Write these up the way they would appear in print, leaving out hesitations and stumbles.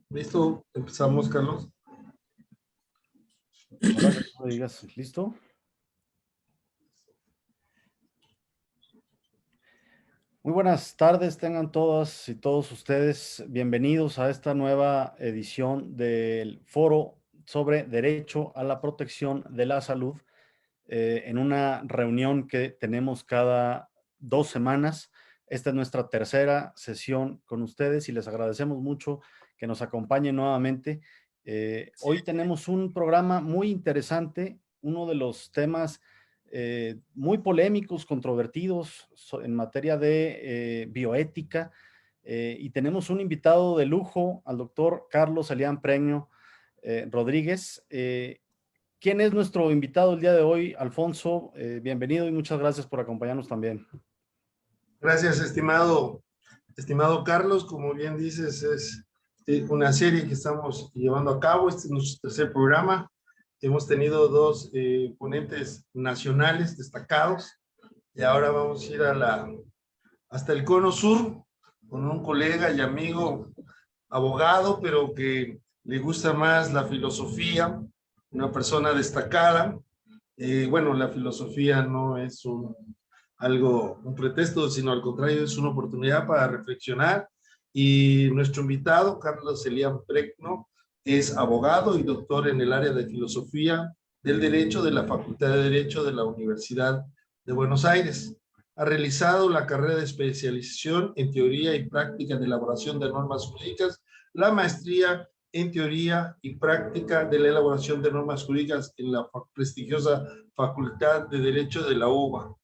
Listo, empezamos, Carlos. Ahora que tú me digas, ¿listo? Muy buenas tardes, tengan todas y todos ustedes bienvenidos a esta nueva edición del Foro sobre Derecho a la Protección de la Salud, en una reunión que tenemos cada 2 semanas. Esta es nuestra tercera sesión con ustedes y les agradecemos mucho que nos acompañen nuevamente. Hoy tenemos un programa muy interesante, uno de los temas muy polémicos, controvertidos en materia de bioética, y tenemos un invitado de lujo, al doctor Carlos Elián Preño Rodríguez. ¿Quién es nuestro invitado el día de hoy? Alfonso, bienvenido y muchas gracias por acompañarnos también. Gracias, estimado Carlos. Como bien dices, es una serie que estamos llevando a cabo. Este es nuestro tercer programa. Hemos tenido dos ponentes nacionales destacados y ahora vamos a ir hasta el Cono Sur con un colega y amigo abogado, pero que le gusta más la filosofía, una persona destacada. Bueno, la filosofía no es un pretexto, sino al contrario, es una oportunidad para reflexionar. Y nuestro invitado, Carlos Elián Preño, es abogado y doctor en el área de filosofía del derecho de la Facultad de Derecho de la Universidad de Buenos Aires. Ha realizado la carrera de especialización en teoría y práctica de elaboración de normas jurídicas, la maestría en teoría y práctica de la elaboración de normas jurídicas en la prestigiosa Facultad de Derecho de la UBA.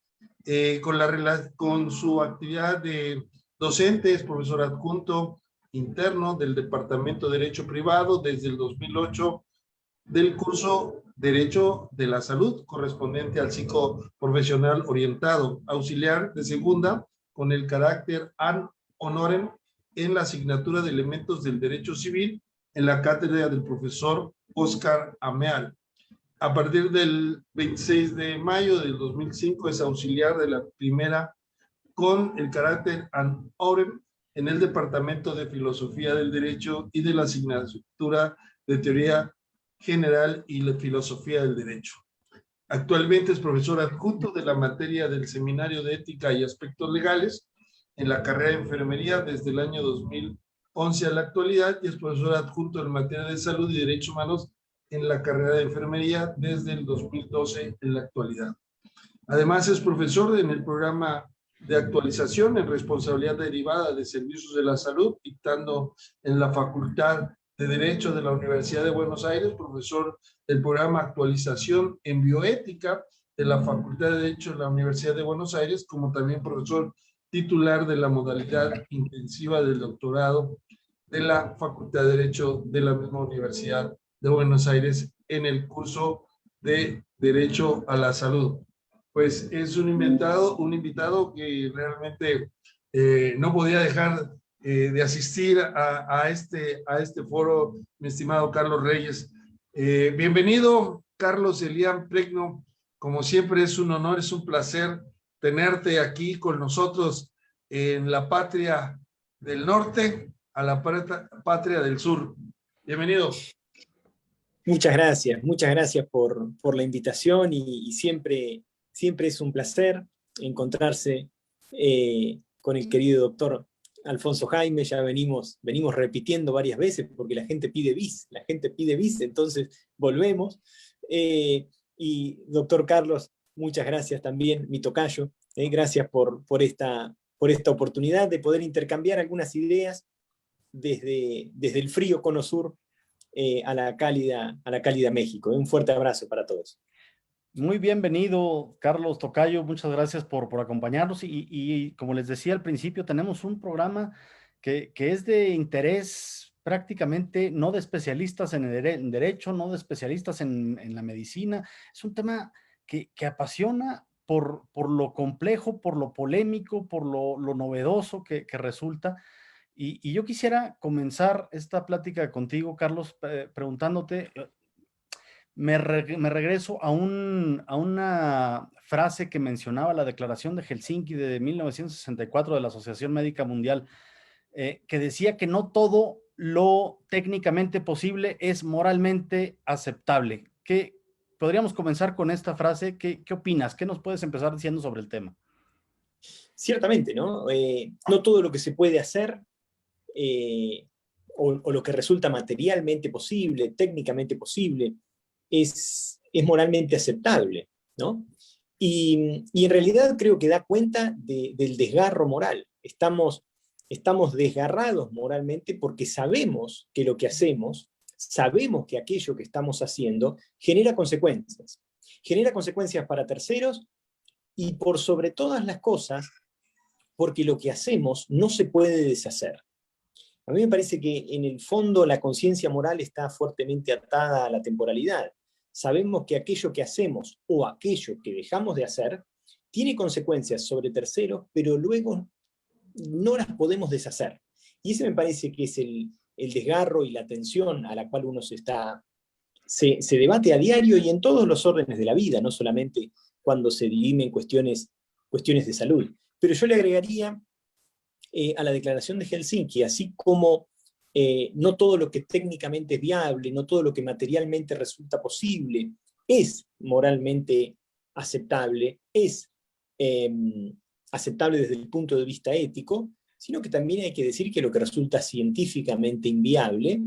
Con su actividad de docente, es profesor adjunto interno del Departamento de Derecho Privado desde el 2008 del curso Derecho de la Salud, correspondiente al ciclo profesional orientado, auxiliar de segunda, con el carácter ad honorem en la asignatura de elementos del derecho civil en la cátedra del profesor Óscar Ameal. A partir del 26 de mayo del 2005 es auxiliar de la primera con el carácter ad honorem en el Departamento de Filosofía del Derecho y de la asignatura de Teoría General y la Filosofía del Derecho. Actualmente es profesor adjunto de la materia del Seminario de Ética y Aspectos Legales en la carrera de Enfermería desde el año 2011 a la actualidad, y es profesor adjunto en materia de Salud y Derechos Humanos en la carrera de Enfermería desde el 2012 en la actualidad. Además es profesor en el programa de actualización en responsabilidad derivada de servicios de la salud, dictando en la Facultad de Derecho de la Universidad de Buenos Aires, profesor del programa actualización en bioética de la Facultad de Derecho de la Universidad de Buenos Aires, como también profesor titular de la modalidad intensiva del doctorado de la Facultad de Derecho de la misma Universidad de Buenos Aires en el curso de Derecho a la Salud. Pues es un invitado que realmente no podía dejar de asistir a este foro, mi estimado Carlos Reyes. Bienvenido, Carlos Elián Preño. Como siempre es un honor, es un placer tenerte aquí con nosotros en la patria del norte a la patria del sur. Bienvenido. Muchas gracias por la invitación y siempre es un placer encontrarse con el querido doctor Alfonso Jaime. Ya venimos repitiendo varias veces porque la gente pide bis, entonces volvemos. Y doctor Carlos, muchas gracias también, mi tocayo, gracias por esta oportunidad de poder intercambiar algunas ideas desde el frío Cono Sur a la cálida México. Un fuerte abrazo para todos. Muy bienvenido, Carlos Tocayo. Muchas gracias por acompañarnos. Y como les decía al principio, tenemos un programa que es de interés prácticamente no de especialistas en derecho, no de especialistas en la medicina. Es un tema que apasiona por lo complejo, por lo polémico, por lo novedoso que resulta. Y yo quisiera comenzar esta plática contigo, Carlos, preguntándote, me regreso a una frase que mencionaba la Declaración de Helsinki de 1964 de la Asociación Médica Mundial, que decía que no todo lo técnicamente posible es moralmente aceptable? Podríamos comenzar con esta frase. ¿Qué opinas? ¿Qué nos puedes empezar diciendo sobre el tema? Ciertamente, ¿no? No todo lo que se puede hacer o lo que resulta materialmente posible, técnicamente posible, es moralmente aceptable, ¿no? Y en realidad creo que da cuenta del desgarro moral. Estamos desgarrados moralmente porque sabemos que lo que hacemos, sabemos que aquello que estamos haciendo genera consecuencias. Genera consecuencias para terceros y por sobre todas las cosas, porque lo que hacemos no se puede deshacer. A mí me parece que en el fondo la conciencia moral está fuertemente atada a la temporalidad. Sabemos que aquello que hacemos o aquello que dejamos de hacer tiene consecuencias sobre terceros, pero luego no las podemos deshacer. Y ese me parece que es el desgarro y la tensión a la cual uno se debate a diario y en todos los órdenes de la vida, no solamente cuando se dirimen cuestiones de salud. Pero yo le agregaría a la Declaración de Helsinki, así como no todo lo que técnicamente es viable, no todo lo que materialmente resulta posible es moralmente aceptable, es aceptable desde el punto de vista ético, sino que también hay que decir que lo que resulta científicamente inviable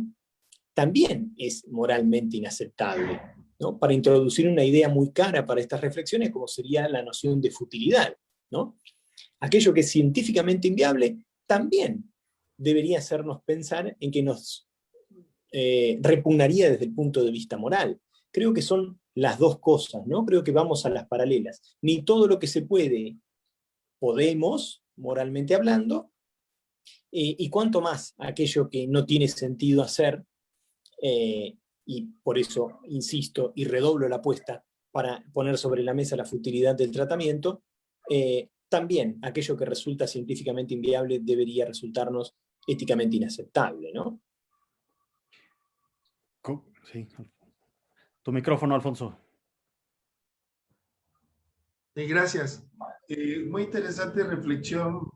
también es moralmente inaceptable, ¿no? Para introducir una idea muy cara para estas reflexiones, como sería la noción de futilidad, ¿no? Aquello que es científicamente inviable también debería hacernos pensar en que nos repugnaría desde el punto de vista moral. Creo que son las dos cosas, ¿no? Creo que vamos a las paralelas. Ni todo lo que se puede podemos, moralmente hablando, y cuanto más aquello que no tiene sentido hacer, y por eso insisto y redoblo la apuesta para poner sobre la mesa la futilidad del tratamiento, también aquello que resulta científicamente inviable debería resultarnos éticamente inaceptable, ¿no? Sí. Tu micrófono, Alfonso. Sí, gracias. Muy interesante reflexión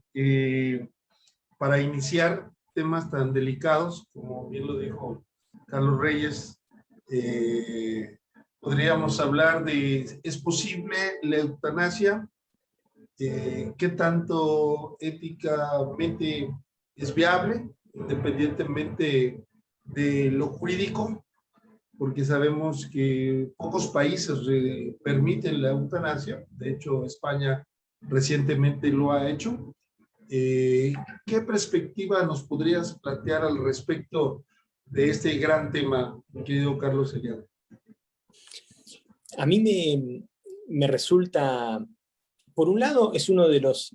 para iniciar temas tan delicados, como bien lo dijo Carlos Reyes. Podríamos hablar de, ¿es posible la eutanasia? ¿Qué tanto éticamente es viable, independientemente de lo jurídico? Porque sabemos que pocos países permiten la eutanasia. De hecho, España recientemente lo ha hecho. ¿Qué perspectiva nos podrías plantear al respecto de este gran tema, mi querido Carlos Eliade? A mí me resulta, por un lado, es uno de los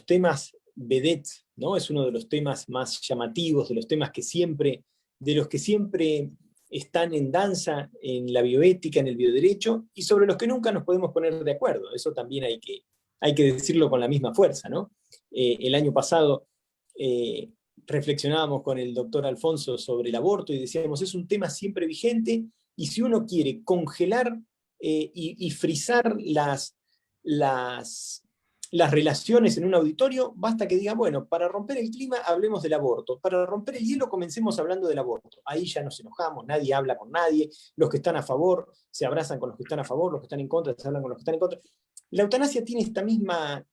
temas vedettes, ¿no? Es uno de los temas más llamativos, de los temas de los que siempre están en danza en la bioética, en el bioderecho, y sobre los que nunca nos podemos poner de acuerdo. Eso también hay que decirlo con la misma fuerza, ¿no? El año pasado reflexionábamos con el doctor Alfonso sobre el aborto y decíamos, es un tema siempre vigente, y si uno quiere congelar y frizar las relaciones en un auditorio, basta que digan, bueno, para romper el clima hablemos del aborto, para romper el hielo comencemos hablando del aborto. Ahí ya nos enojamos, nadie habla con nadie, los que están a favor se abrazan con los que están a favor, los que están en contra se hablan con los que están en contra. La eutanasia tiene esta misma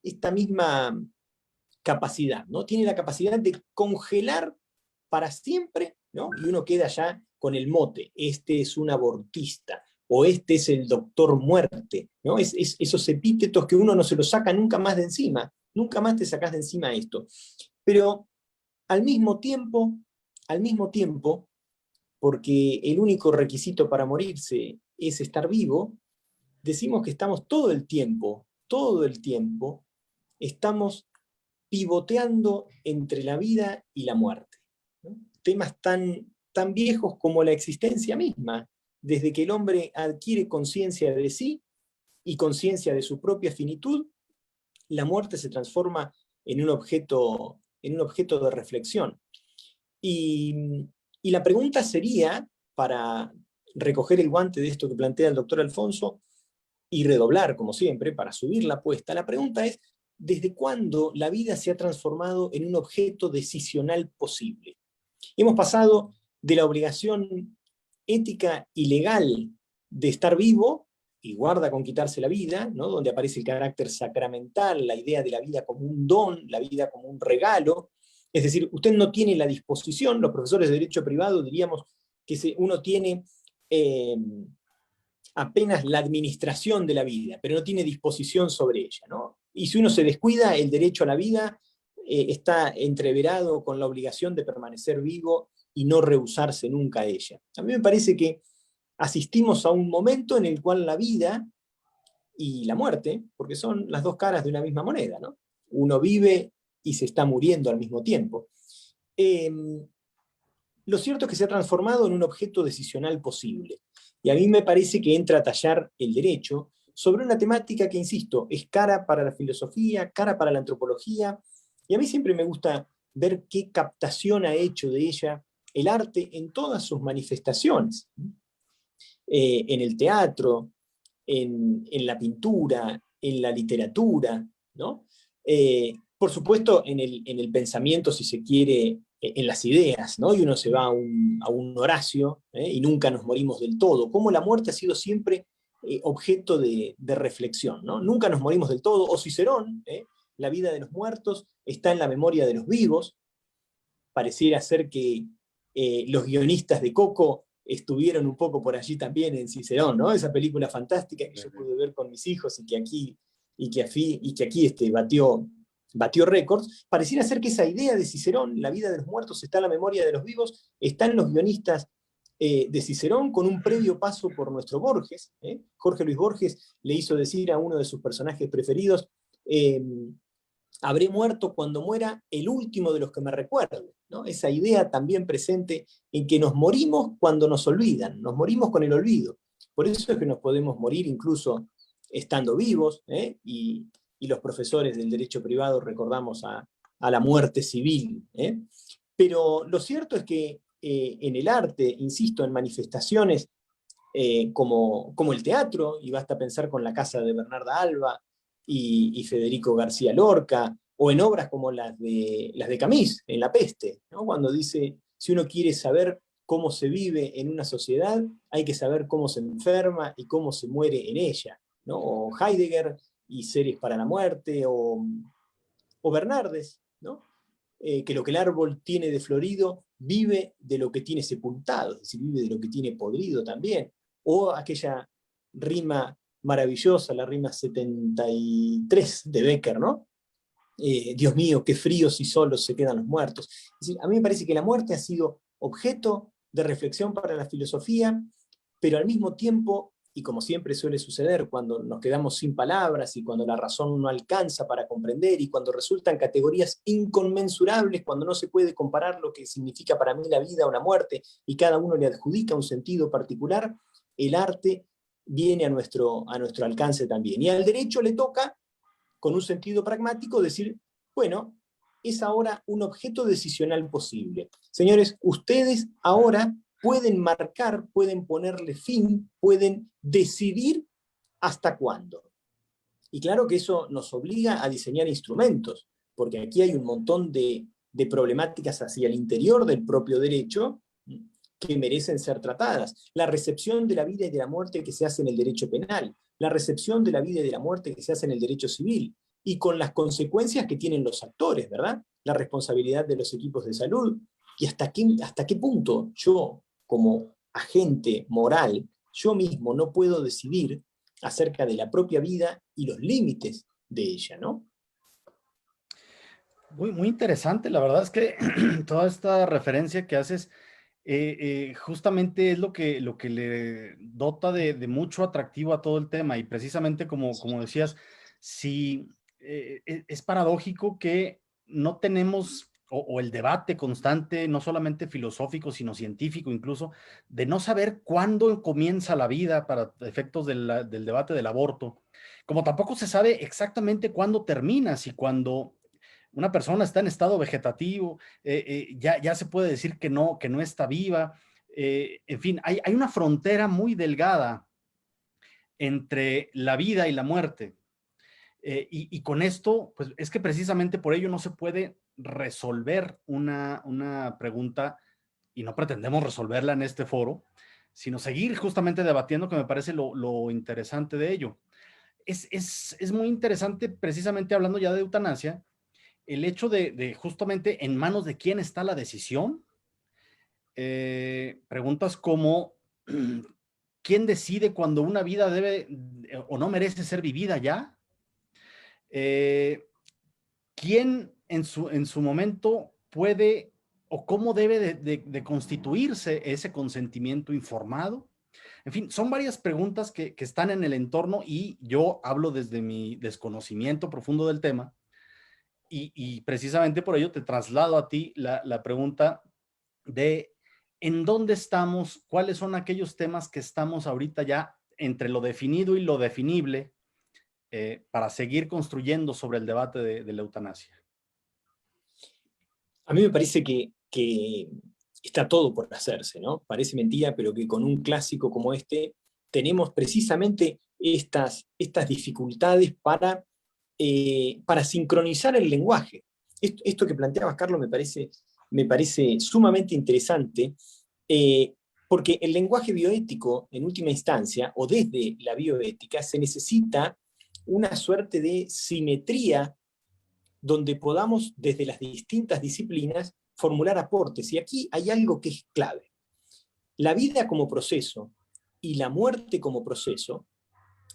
capacidad, ¿no? Tiene la capacidad de congelar para siempre, ¿no? Y uno queda ya con el mote, este es un abortista, o este es el doctor muerte, ¿no? Esos epítetos que uno no se los saca nunca más de encima, nunca más te sacás de encima esto. Pero al mismo tiempo, porque el único requisito para morirse es estar vivo, decimos que estamos todo el tiempo, estamos pivoteando entre la vida y la muerte, ¿no? Temas tan viejos como la existencia misma. Desde que el hombre adquiere conciencia de sí y conciencia de su propia finitud, la muerte se transforma en un objeto de reflexión. Y la pregunta sería, para recoger el guante de esto que plantea el doctor Alfonso, y redoblar, como siempre, para subir la apuesta, la pregunta es, ¿desde cuándo la vida se ha transformado en un objeto decisional posible? Hemos pasado de la obligación ética y legal de estar vivo, y guarda con quitarse la vida, ¿no? Donde aparece el carácter sacramental, la idea de la vida como un don, la vida como un regalo. Es decir, usted no tiene la disposición, los profesores de derecho privado diríamos que uno tiene apenas la administración de la vida, pero no tiene disposición sobre ella, ¿no? Y si uno se descuida, el derecho a la vida está entreverado con la obligación de permanecer vivo y no rehusarse nunca a ella. A mí me parece que asistimos a un momento en el cual la vida y la muerte, porque son las dos caras de una misma moneda, ¿no? Uno vive y se está muriendo al mismo tiempo. Lo cierto es que se ha transformado en un objeto decisional posible. Y a mí me parece que entra a tallar el derecho sobre una temática que, insisto, es cara para la filosofía, cara para la antropología, y a mí siempre me gusta ver qué captación ha hecho de ella el arte en todas sus manifestaciones. En el teatro, en la pintura, en la literatura, ¿no? Por supuesto, en el pensamiento, si se quiere, en las ideas, ¿no? Y uno se va a un Horacio, y nunca nos morimos del todo. Cómo la muerte ha sido siempre objeto de reflexión, ¿no? Nunca nos morimos del todo. O Cicerón, la vida de los muertos está en la memoria de los vivos. Pareciera ser que los guionistas de Coco estuvieron un poco por allí también en Cicerón, ¿no? Esa película fantástica que yo pude ver con mis hijos y que aquí batió récords. Pareciera ser que esa idea de Cicerón, la vida de los muertos está en la memoria de los vivos, está en los guionistas de Cicerón, con un previo paso por nuestro Borges. Jorge Luis Borges le hizo decir a uno de sus personajes preferidos, habré muerto cuando muera el último de los que me recuerden, ¿no? Esa idea también presente en que nos morimos cuando nos olvidan, nos morimos con el olvido. Por eso es que nos podemos morir incluso estando vivos, y los profesores del derecho privado recordamos a la muerte civil. Pero lo cierto es que en el arte, insisto, en manifestaciones como el teatro, y basta pensar con La Casa de Bernarda Alba y Federico García Lorca, o en obras como las de Camus, en La Peste, ¿no? Cuando dice, si uno quiere saber cómo se vive en una sociedad, hay que saber cómo se enferma y cómo se muere en ella, ¿no? O Heidegger y Seres para la Muerte, o Bernardes, ¿no? Que lo que el árbol tiene de florido vive de lo que tiene sepultado, es decir, vive de lo que tiene podrido también. O aquella rima maravillosa, la rima 73 de Becker, ¿no? Dios mío, qué fríos y solos se quedan los muertos. Es decir, a mí me parece que la muerte ha sido objeto de reflexión para la filosofía, pero al mismo tiempo, y como siempre suele suceder cuando nos quedamos sin palabras y cuando la razón no alcanza para comprender y cuando resultan categorías inconmensurables, cuando no se puede comparar lo que significa para mí la vida o la muerte y cada uno le adjudica un sentido particular, el arte viene a nuestro alcance también. Y al derecho le toca, con un sentido pragmático, decir, bueno, es ahora un objeto decisional posible. Señores, ustedes ahora pueden marcar, pueden ponerle fin, pueden decidir hasta cuándo. Y claro que eso nos obliga a diseñar instrumentos, porque aquí hay un montón de problemáticas hacia el interior del propio derecho que merecen ser tratadas. La recepción de la vida y de la muerte que se hace en el derecho penal, la recepción de la vida y de la muerte que se hace en el derecho civil, y con las consecuencias que tienen los actores, ¿verdad? La responsabilidad de los equipos de salud, y hasta qué punto yo, como agente moral, yo mismo no puedo decidir acerca de la propia vida y los límites de ella, ¿no? Muy, muy interesante, la verdad es que toda esta referencia que haces justamente es lo que le dota de mucho atractivo a todo el tema, y precisamente como decías, si es paradójico que no tenemos, o el debate constante, no solamente filosófico, sino científico incluso, de no saber cuándo comienza la vida para efectos del debate del aborto, como tampoco se sabe exactamente cuándo termina, si cuando una persona está en estado vegetativo, ya se puede decir que no está viva. En fin, hay una frontera muy delgada entre la vida y la muerte. Y con esto, pues es que precisamente por ello no se puede resolver una pregunta y no pretendemos resolverla en este foro, sino seguir justamente debatiendo, que me parece lo interesante de ello. Es muy interesante, precisamente hablando ya de eutanasia, el hecho de justamente en manos de quién está la decisión. Preguntas como, ¿quién decide cuando una vida debe o no merece ser vivida ya? ¿Quién en su momento puede o cómo debe de constituirse ese consentimiento informado? En fin, son varias preguntas que están en el entorno y yo hablo desde mi desconocimiento profundo del tema y precisamente por ello te traslado a ti la pregunta de en dónde estamos, cuáles son aquellos temas que estamos ahorita ya entre lo definido y lo definible para seguir construyendo sobre el debate de la eutanasia. A mí me parece que está todo por hacerse, ¿no? Parece mentira, pero que con un clásico como este tenemos precisamente estas dificultades para sincronizar el lenguaje. Esto que planteabas, Carlos, me parece sumamente interesante, porque el lenguaje bioético, en última instancia, o desde la bioética, se necesita una suerte de simetría donde podamos, desde las distintas disciplinas, formular aportes. Y aquí hay algo que es clave. La vida como proceso y la muerte como proceso,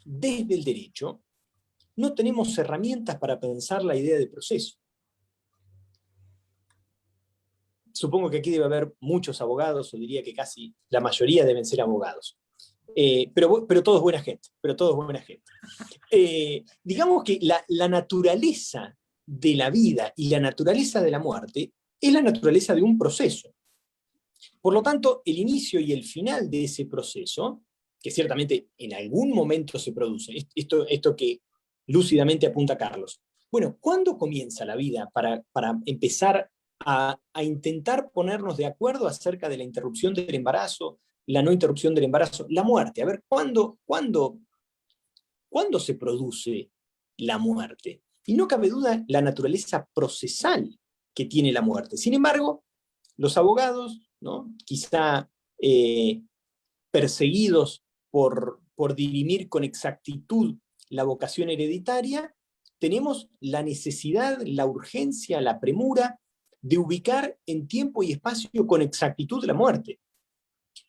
desde el derecho, no tenemos herramientas para pensar la idea de proceso. Supongo que aquí debe haber muchos abogados, o diría que casi la mayoría deben ser abogados. Pero todo es buena gente, digamos que la naturaleza de la vida y la naturaleza de la muerte es la naturaleza de un proceso. Por lo tanto, el inicio y el final de ese proceso, que ciertamente en algún momento se produce, esto que lúcidamente apunta Carlos. Bueno, ¿cuándo comienza la vida para empezar a intentar ponernos de acuerdo acerca de la interrupción del embarazo, la no interrupción del embarazo, la muerte? A ver, ¿cuándo se produce la muerte? Y no cabe duda la naturaleza procesal que tiene la muerte. Sin embargo, los abogados, ¿no? Quizá perseguidos por dirimir con exactitud la vocación hereditaria, tenemos la necesidad, la urgencia, la premura de ubicar en tiempo y espacio con exactitud la muerte.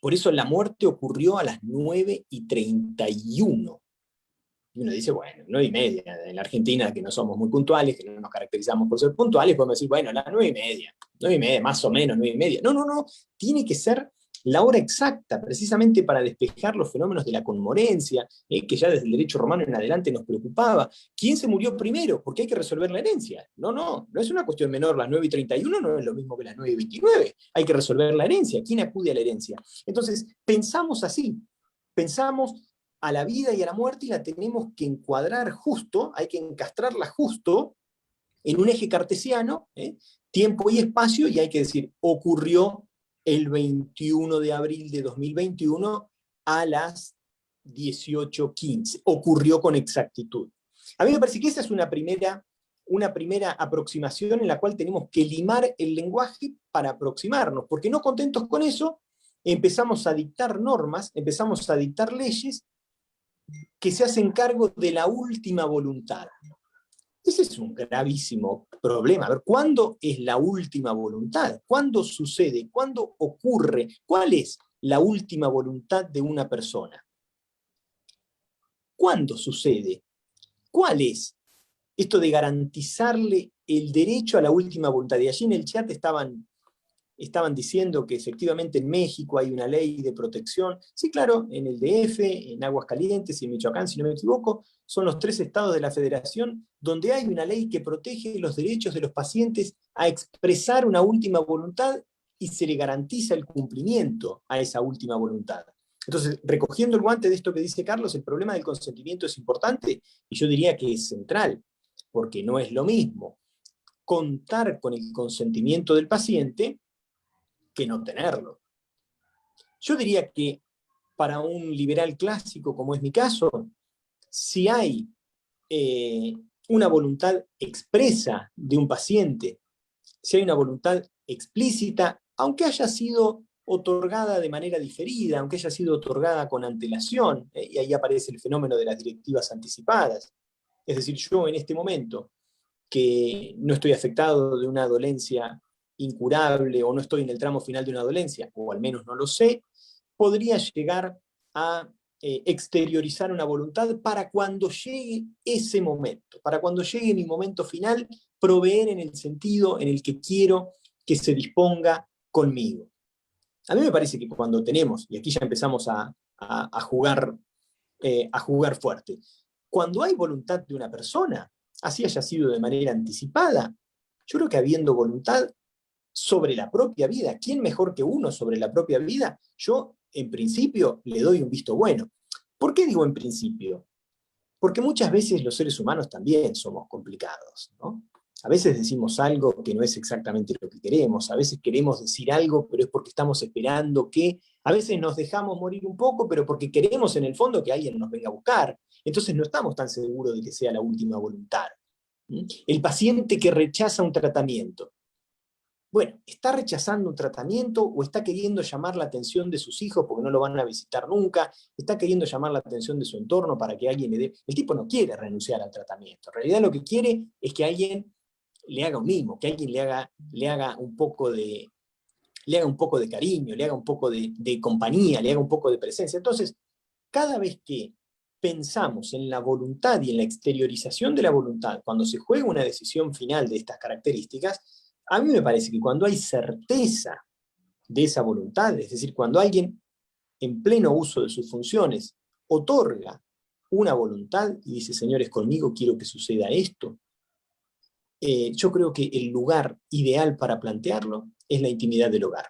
Por eso la muerte ocurrió a las 9:31. Y uno dice, bueno, 9:30, en la Argentina, que no somos muy puntuales, que no nos caracterizamos por ser puntuales, podemos decir, bueno, las 9:30, más o menos 9:30. No, tiene que ser la hora exacta, precisamente para despejar los fenómenos de la conmorencia, que ya desde el derecho romano en adelante nos preocupaba. ¿Quién se murió primero? Porque hay que resolver la herencia. No es una cuestión menor. Las 9:31 no es lo mismo que las 9:29. Hay que resolver la herencia. ¿Quién acude a la herencia? Entonces, pensamos así. Pensamos a la vida y a la muerte y la tenemos que encuadrar justo, hay que encastrarla justo en un eje cartesiano, tiempo y espacio, y hay que decir, ocurrió el 21 de abril de 2021 a las 18:15. Ocurrió con exactitud. A mí me parece que esa es una primera aproximación en la cual tenemos que limar el lenguaje para aproximarnos, porque no contentos con eso, empezamos a dictar normas, empezamos a dictar leyes que se hacen cargo de la última voluntad. Ese es un gravísimo problema. A ver, ¿cuándo es la última voluntad? ¿Cuándo sucede? ¿Cuándo ocurre? ¿Cuál es la última voluntad de una persona? ¿Cuándo sucede? ¿Cuál es esto de garantizarle el derecho a la última voluntad? Y allí en el chat estaban diciendo que efectivamente en México hay una ley de protección. Sí, claro, en el DF, en Aguascalientes y en Michoacán, si no me equivoco, son los 3 estados de la federación donde hay una ley que protege los derechos de los pacientes a expresar una última voluntad y se le garantiza el cumplimiento a esa última voluntad. Entonces, recogiendo el guante de esto que dice Carlos, el problema del consentimiento es importante y yo diría que es central, porque no es lo mismo contar con el consentimiento del paciente que no tenerlo. Yo diría que para un liberal clásico, como es mi caso, si hay una voluntad expresa de un paciente, si hay una voluntad explícita, aunque haya sido otorgada de manera diferida, aunque haya sido otorgada con antelación, y ahí aparece el fenómeno de las directivas anticipadas. Es decir, yo en este momento, que no estoy afectado de una dolencia incurable o no estoy en el tramo final de una dolencia, o al menos no lo sé, podría llegar a exteriorizar una voluntad para cuando llegue ese momento, para cuando llegue mi momento final, proveer en el sentido en el que quiero que se disponga conmigo. A mí me parece que cuando tenemos, y aquí ya empezamos a jugar fuerte, cuando hay voluntad de una persona, así haya sido de manera anticipada, yo creo que habiendo voluntad sobre la propia vida, ¿quién mejor que uno sobre la propia vida? Yo, en principio, le doy un visto bueno. ¿Por qué digo en principio? Porque muchas veces los seres humanos también somos complicados, ¿no? A veces decimos algo que no es exactamente lo que queremos, a veces queremos decir algo, pero es porque estamos esperando que, a veces nos dejamos morir un poco, pero porque queremos en el fondo que alguien nos venga a buscar. Entonces no estamos tan seguros de que sea la última voluntad. El paciente que rechaza un tratamiento, bueno, ¿está rechazando un tratamiento o está queriendo llamar la atención de sus hijos porque no lo van a visitar nunca? ¿Está queriendo llamar la atención de su entorno para que alguien le dé? El tipo no quiere renunciar al tratamiento. En realidad lo que quiere es que alguien le haga un mimo, que alguien le haga un poco de cariño, le haga un poco de compañía, le haga un poco de presencia. Entonces, cada vez que pensamos en la voluntad y en la exteriorización de la voluntad, cuando se juega una decisión final de estas características, a mí me parece que cuando hay certeza de esa voluntad, es decir, cuando alguien en pleno uso de sus funciones otorga una voluntad y dice, señores, conmigo quiero que suceda esto, yo creo que el lugar ideal para plantearlo es la intimidad del hogar.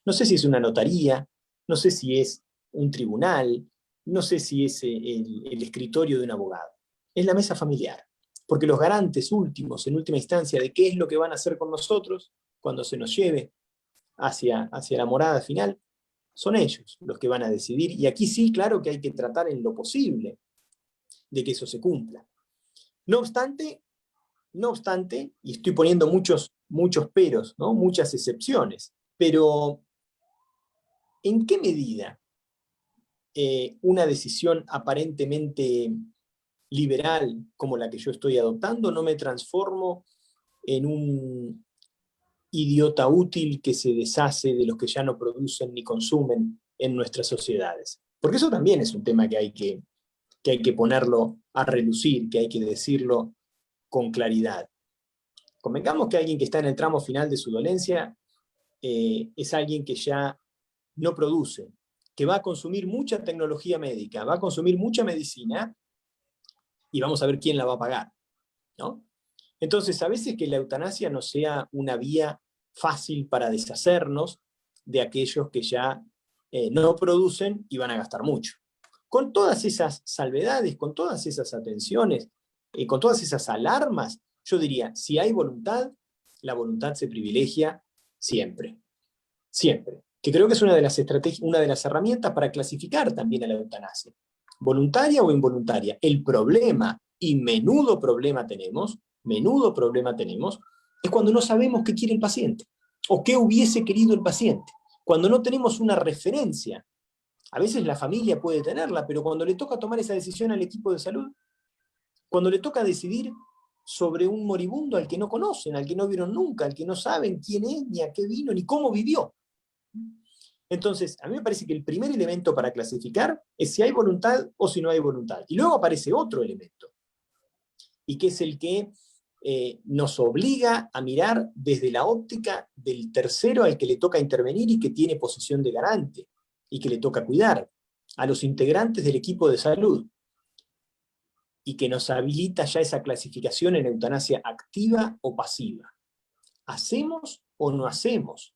No sé si es una notaría, no sé si es un tribunal, no sé si es el escritorio de un abogado. Es la mesa familiar. Porque los garantes últimos, en última instancia, de qué es lo que van a hacer con nosotros cuando se nos lleve hacia la morada final, son ellos los que van a decidir. Y aquí sí, claro que hay que tratar en lo posible de que eso se cumpla. No obstante, y estoy poniendo muchos peros, ¿no? Muchas excepciones, pero ¿en qué medida una decisión aparentemente liberal como la que yo estoy adoptando no me transformo en un idiota útil que se deshace de los que ya no producen ni consumen en nuestras sociedades? Porque eso también es un tema que hay que ponerlo a relucir, que hay que decirlo con claridad. Convengamos que alguien que está en el tramo final de su dolencia es alguien que ya no produce, que va a consumir mucha tecnología médica, va a consumir mucha medicina y vamos a ver quién la va a pagar, ¿no? Entonces, a veces que la eutanasia no sea una vía fácil para deshacernos de aquellos que ya no producen y van a gastar mucho. Con todas esas salvedades, con todas esas atenciones, con todas esas alarmas, yo diría, si hay voluntad, la voluntad se privilegia siempre. Siempre. Que creo que es una de las herramientas para clasificar también a la eutanasia. Voluntaria o involuntaria. El problema, y menudo problema tenemos, es cuando no sabemos qué quiere el paciente o qué hubiese querido el paciente. Cuando no tenemos una referencia. A veces la familia puede tenerla, pero cuando le toca tomar esa decisión al equipo de salud, cuando le toca decidir sobre un moribundo al que no conocen, al que no vieron nunca, al que no saben quién es, ni a qué vino, ni cómo vivió. Entonces, a mí me parece que el primer elemento para clasificar es si hay voluntad o si no hay voluntad. Y luego aparece otro elemento, y que es el que nos obliga a mirar desde la óptica del tercero al que le toca intervenir y que tiene posición de garante, y que le toca cuidar, a los integrantes del equipo de salud, y que nos habilita ya esa clasificación en eutanasia activa o pasiva. ¿Hacemos o no hacemos?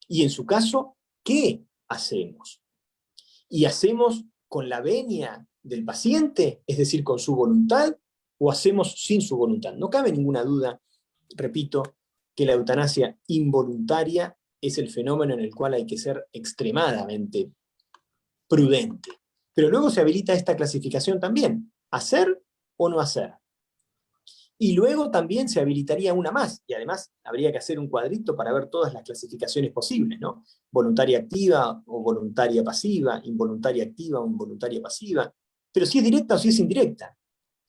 Y en su caso, ¿qué hacemos? ¿Y hacemos con la venia del paciente, es decir, con su voluntad, o hacemos sin su voluntad? No cabe ninguna duda, repito, que la eutanasia involuntaria es el fenómeno en el cual hay que ser extremadamente prudente. Pero luego se habilita esta clasificación también, ¿hacer o no hacer? Y luego también se habilitaría una más, y además habría que hacer un cuadrito para ver todas las clasificaciones posibles, ¿no? Voluntaria activa o voluntaria pasiva, involuntaria activa o involuntaria pasiva, pero si es directa o si es indirecta.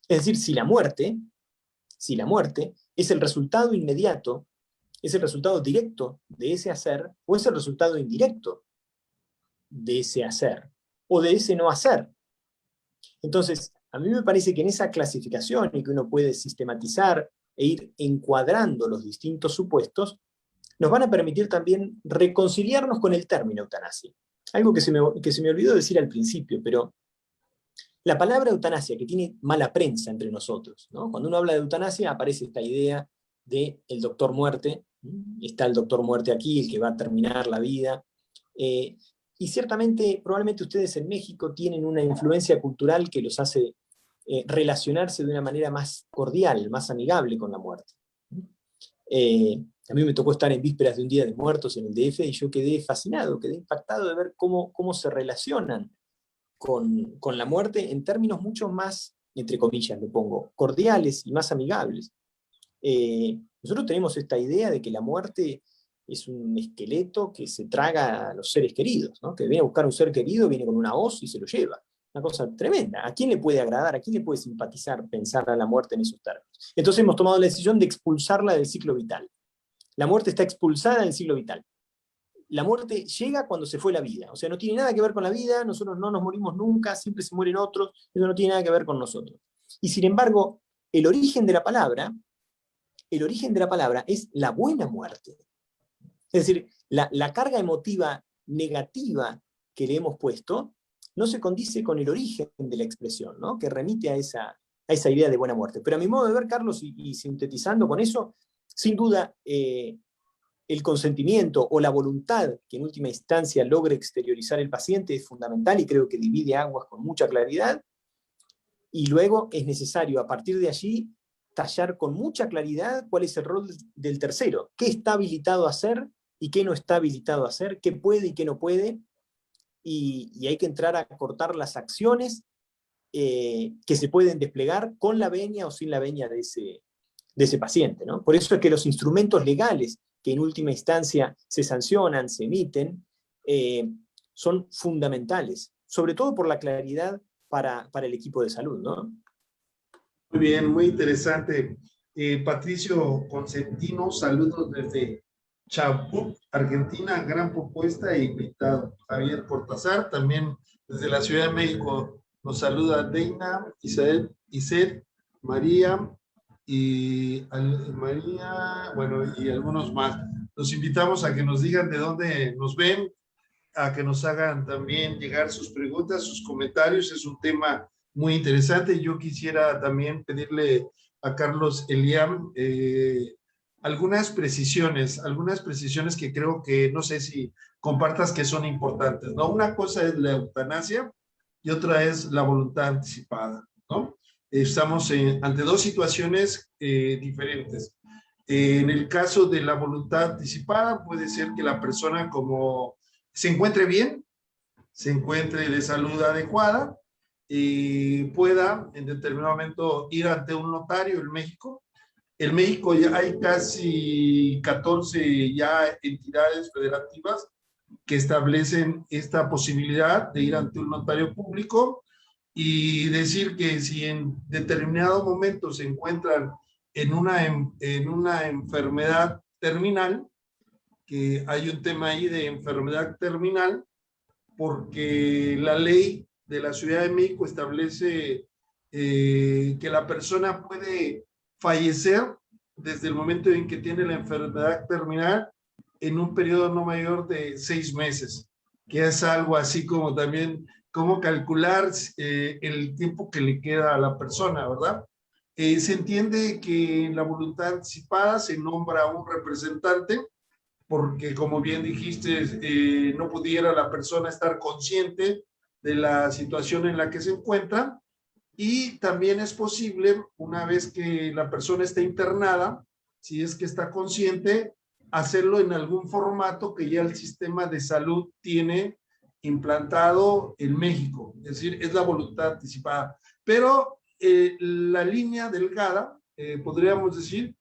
Es decir, si la muerte es el resultado inmediato, es el resultado directo de ese hacer, o es el resultado indirecto de ese hacer, o de ese no hacer. Entonces, a mí me parece que en esa clasificación y que uno puede sistematizar e ir encuadrando los distintos supuestos, nos van a permitir también reconciliarnos con el término eutanasia. Algo que se me olvidó decir al principio, pero la palabra eutanasia, que tiene mala prensa entre nosotros, ¿no? Cuando uno habla de eutanasia aparece esta idea del doctor muerte, está el doctor muerte aquí, el que va a terminar la vida, y ciertamente, probablemente ustedes en México tienen una influencia cultural que los hace relacionarse de una manera más cordial, más amigable con la muerte. A mí me tocó estar en vísperas de un Día de Muertos en el DF y yo quedé fascinado, quedé impactado de ver cómo se relacionan con la muerte en términos mucho más, entre comillas le pongo, cordiales y más amigables. Nosotros tenemos esta idea de que la muerte es un esqueleto que se traga a los seres queridos, ¿no? Que viene a buscar un ser querido, viene con una hoz y se lo lleva. Una cosa tremenda. ¿A quién le puede agradar? ¿A quién le puede simpatizar pensar a la muerte en esos términos? Entonces hemos tomado la decisión de expulsarla del ciclo vital. La muerte está expulsada del ciclo vital. La muerte llega cuando se fue la vida. O sea, no tiene nada que ver con la vida, nosotros no nos morimos nunca, siempre se mueren otros, eso no tiene nada que ver con nosotros. Y sin embargo, el origen de la palabra es la buena muerte. Es decir, la carga emotiva negativa que le hemos puesto no se condice con el origen de la expresión, ¿no? Que remite a esa idea de buena muerte. Pero a mi modo de ver, Carlos, y sintetizando con eso, sin duda, el consentimiento o la voluntad que en última instancia logre exteriorizar el paciente es fundamental y creo que divide aguas con mucha claridad. Y luego es necesario, a partir de allí, tallar con mucha claridad cuál es el rol del tercero, qué está habilitado a hacer y qué no está habilitado a hacer, qué puede y qué no puede, y hay que entrar a cortar las acciones que se pueden desplegar con la venia o sin la venia de ese paciente, ¿no? Por eso es que los instrumentos legales que en última instancia se sancionan, se emiten, son fundamentales, sobre todo por la claridad para el equipo de salud, ¿no? Muy bien, muy interesante. Patricio Consentino, saludos desde Chapú, Argentina, gran propuesta e invitado. Javier Cortázar, también desde la Ciudad de México, nos saluda Deina, Isel, María, bueno, y algunos más. Los invitamos a que nos digan de dónde nos ven, a que nos hagan también llegar sus preguntas, sus comentarios. Es un tema muy interesante. Yo quisiera también pedirle a Carlos Eliam algunas precisiones que creo que no sé si compartas que son importantes, ¿no? Una cosa es la eutanasia y otra es la voluntad anticipada, ¿no? Estamos ante dos situaciones diferentes. En el caso de la voluntad anticipada, puede ser que la persona como se encuentre bien, se encuentre de salud adecuada y pueda en determinado momento ir ante un notario en México. En México ya hay casi 14 ya entidades federativas que establecen esta posibilidad de ir ante un notario público y decir que si en determinado momento se encuentran en una enfermedad terminal, que hay un tema ahí de enfermedad terminal, porque la ley de la Ciudad de México establece que la persona puede fallecer desde el momento en que tiene la enfermedad terminal en un periodo no mayor de 6 meses, que es algo así como también cómo calcular el tiempo que le queda a la persona, ¿verdad? Se entiende que en la voluntad anticipada se nombra un representante, porque como bien dijiste, no pudiera la persona estar consciente de la situación en la que se encuentra, y también es posible, una vez que la persona está internada, si es que está consciente, hacerlo en algún formato que ya el sistema de salud tiene implantado en México, es decir, es la voluntad anticipada. Pero la línea delgada podríamos decir,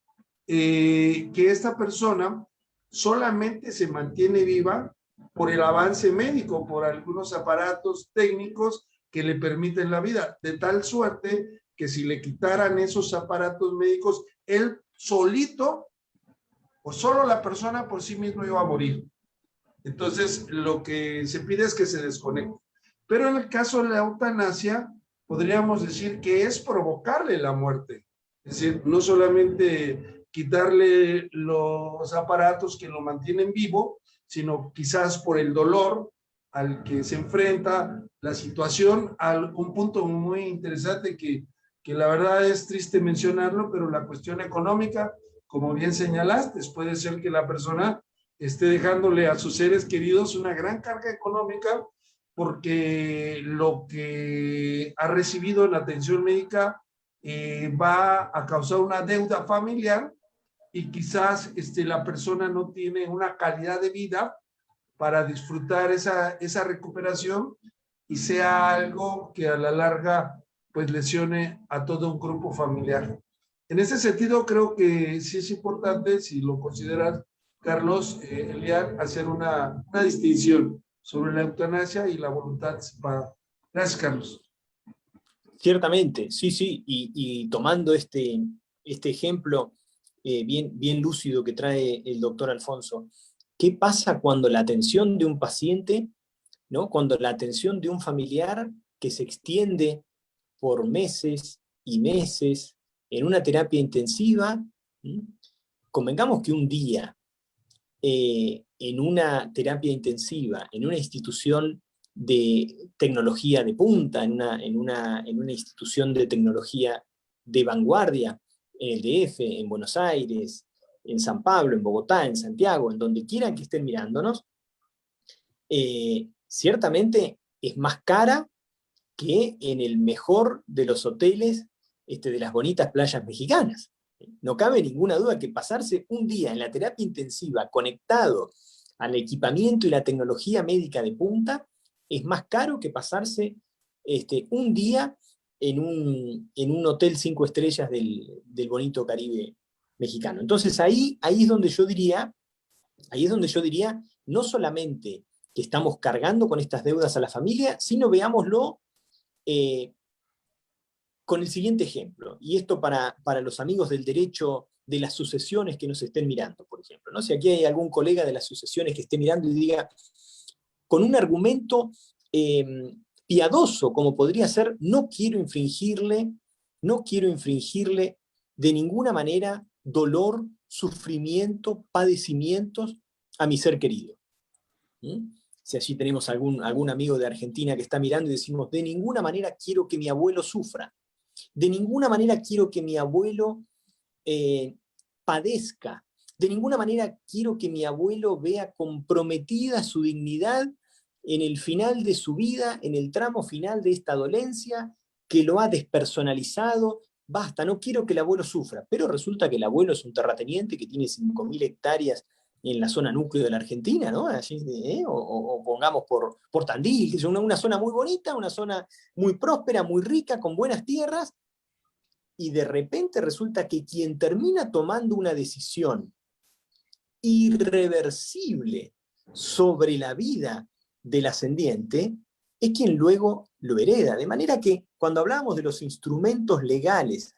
que esta persona solamente se mantiene viva por el avance médico, por algunos aparatos técnicos que le permiten la vida, de tal suerte que si le quitaran esos aparatos médicos, él solito o solo la persona por sí mismo iba a morir. Entonces, lo que se pide es que se desconecte. Pero en el caso de la eutanasia, podríamos decir que es provocarle la muerte. Es decir, no solamente quitarle los aparatos que lo mantienen vivo, sino quizás por el dolor al que se enfrenta, la situación, a un punto muy interesante que la verdad es triste mencionarlo, pero la cuestión económica, como bien señalaste, puede ser que la persona esté dejándole a sus seres queridos una gran carga económica porque lo que ha recibido en atención médica va a causar una deuda familiar y quizás la persona no tiene una calidad de vida para disfrutar esa recuperación y sea algo que a la larga pues lesione a todo un grupo familiar. En ese sentido creo que sí es importante, si lo consideras, Carlos, Elian, hacer una distinción sobre la eutanasia y la voluntad anticipada. Gracias, Carlos. Ciertamente, sí, sí, y tomando este ejemplo bien lúcido que trae el doctor Alfonso, ¿qué pasa cuando la atención de un paciente, ¿no? Cuando la atención de un familiar que se extiende por meses y meses en una terapia intensiva, ¿sí? Convengamos que un día en una terapia intensiva, en una institución de tecnología de punta, en una institución de tecnología de vanguardia, en el DF, en Buenos Aires, en San Pablo, en Bogotá, en Santiago, en donde quieran que estén mirándonos, ciertamente es más cara que en el mejor de los hoteles de las bonitas playas mexicanas. No cabe ninguna duda que pasarse un día en la terapia intensiva conectado al equipamiento y la tecnología médica de punta es más caro que pasarse un día en un hotel 5 estrellas del bonito Caribe mexicano. Entonces ahí es donde yo diría, no solamente que estamos cargando con estas deudas a la familia, sino veámoslo con el siguiente ejemplo, y esto para los amigos del derecho de las sucesiones que nos estén mirando, por ejemplo, ¿no? Si aquí hay algún colega de las sucesiones que esté mirando y diga, con un argumento piadoso, como podría ser, no quiero infringirle de ninguna manera dolor, sufrimiento, padecimientos a mi ser querido. ¿Mm? Si allí tenemos algún amigo de Argentina que está mirando y decimos, de ninguna manera quiero que mi abuelo sufra, de ninguna manera quiero que mi abuelo padezca, de ninguna manera quiero que mi abuelo vea comprometida su dignidad en el final de su vida, en el tramo final de esta dolencia que lo ha despersonalizado. Basta, no quiero que el abuelo sufra, pero resulta que el abuelo es un terrateniente que tiene 5.000 hectáreas en la zona núcleo de la Argentina, ¿no? Allí, o pongamos por Tandil, que es una zona muy bonita, una zona muy próspera, muy rica, con buenas tierras, y de repente resulta que quien termina tomando una decisión irreversible sobre la vida del ascendiente es quien luego lo hereda. De manera que cuando hablamos de los instrumentos legales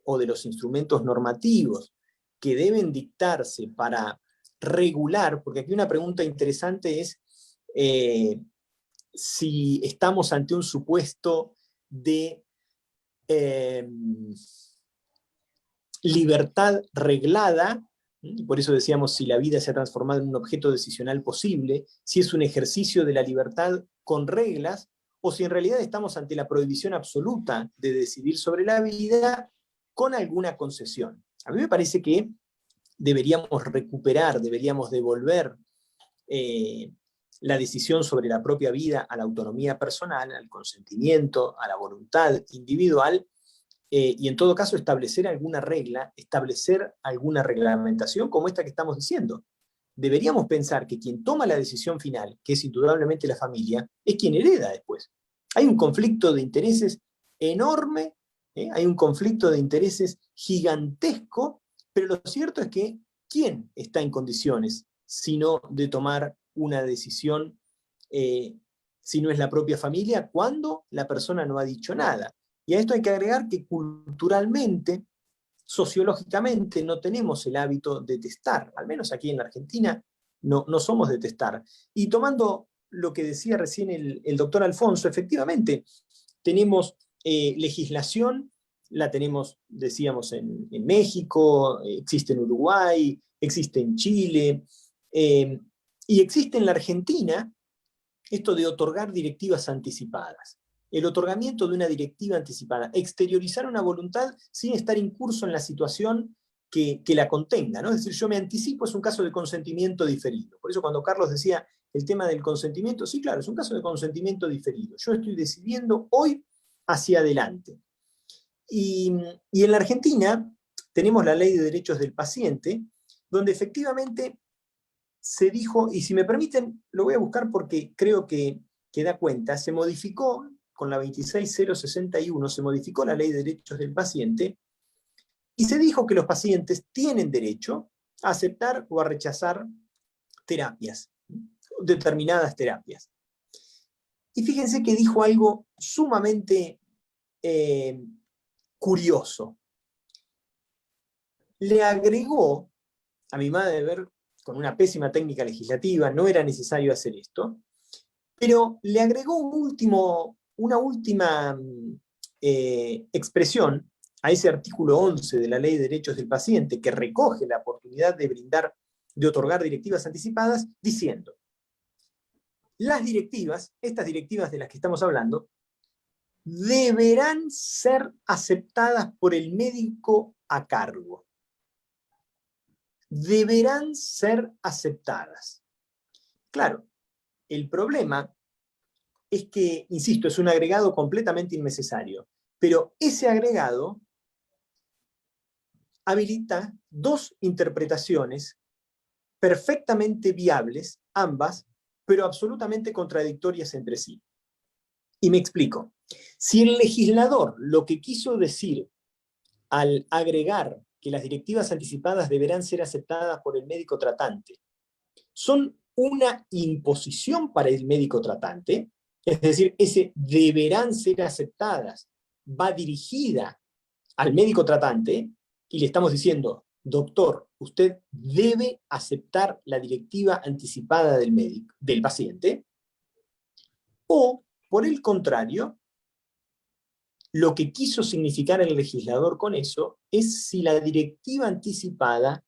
o de los instrumentos normativos que deben dictarse para regular, porque aquí una pregunta interesante es si estamos ante un supuesto de libertad reglada, y por eso decíamos si la vida se ha transformado en un objeto decisional posible, si es un ejercicio de la libertad con reglas, o si en realidad estamos ante la prohibición absoluta de decidir sobre la vida con alguna concesión. A mí me parece que deberíamos recuperar, deberíamos devolver la decisión sobre la propia vida a la autonomía personal, al consentimiento, a la voluntad individual, y en todo caso establecer alguna regla, establecer alguna reglamentación como esta que estamos diciendo. Deberíamos pensar que quien toma la decisión final, que es indudablemente la familia, es quien hereda después. Hay un conflicto de intereses enorme Hay un conflicto de intereses gigantesco, pero lo cierto es que ¿quién está en condiciones sino de tomar una decisión si no es la propia familia cuando la persona no ha dicho nada? Y a esto hay que agregar que culturalmente, sociológicamente, no tenemos el hábito de testar, al menos aquí en la Argentina no somos de testar. Y tomando lo que decía recién el doctor Alfonso, efectivamente, tenemos legislación, la tenemos, decíamos, en México, existe en Uruguay, existe en Chile, y existe en la Argentina esto de otorgar directivas anticipadas. El otorgamiento de una directiva anticipada, exteriorizar una voluntad sin estar incurso en la situación que la contenga, ¿no? Es decir, yo me anticipo, es un caso de consentimiento diferido. Por eso cuando Carlos decía el tema del consentimiento, sí, claro, es un caso de consentimiento diferido. Yo estoy decidiendo hoy hacia adelante. Y en la Argentina tenemos la Ley de Derechos del Paciente, donde efectivamente se dijo, y si me permiten, lo voy a buscar porque creo que da cuenta, se modificó con la 26061, se modificó la Ley de Derechos del Paciente, y se dijo que los pacientes tienen derecho a aceptar o a rechazar terapias, determinadas terapias. Y fíjense que dijo algo sumamente curioso. Le agregó, a mi manera de ver, con una pésima técnica legislativa, no era necesario hacer esto, pero le agregó una última expresión a ese artículo 11 de la Ley de Derechos del Paciente, que recoge la oportunidad de otorgar directivas anticipadas, diciendo: las directivas, estas directivas de las que estamos hablando, deberán ser aceptadas por el médico a cargo. Deberán ser aceptadas. Claro, el problema es que, insisto, es un agregado completamente innecesario, pero ese agregado habilita dos interpretaciones perfectamente viables, ambas, pero absolutamente contradictorias entre sí. Y me explico. Si el legislador lo que quiso decir al agregar que las directivas anticipadas deberán ser aceptadas por el médico tratante son una imposición para el médico tratante, es decir, ese deberán ser aceptadas va dirigida al médico tratante y le estamos diciendo: doctor, usted debe aceptar la directiva anticipada del paciente, o, por el contrario, lo que quiso significar el legislador con eso es si la directiva anticipada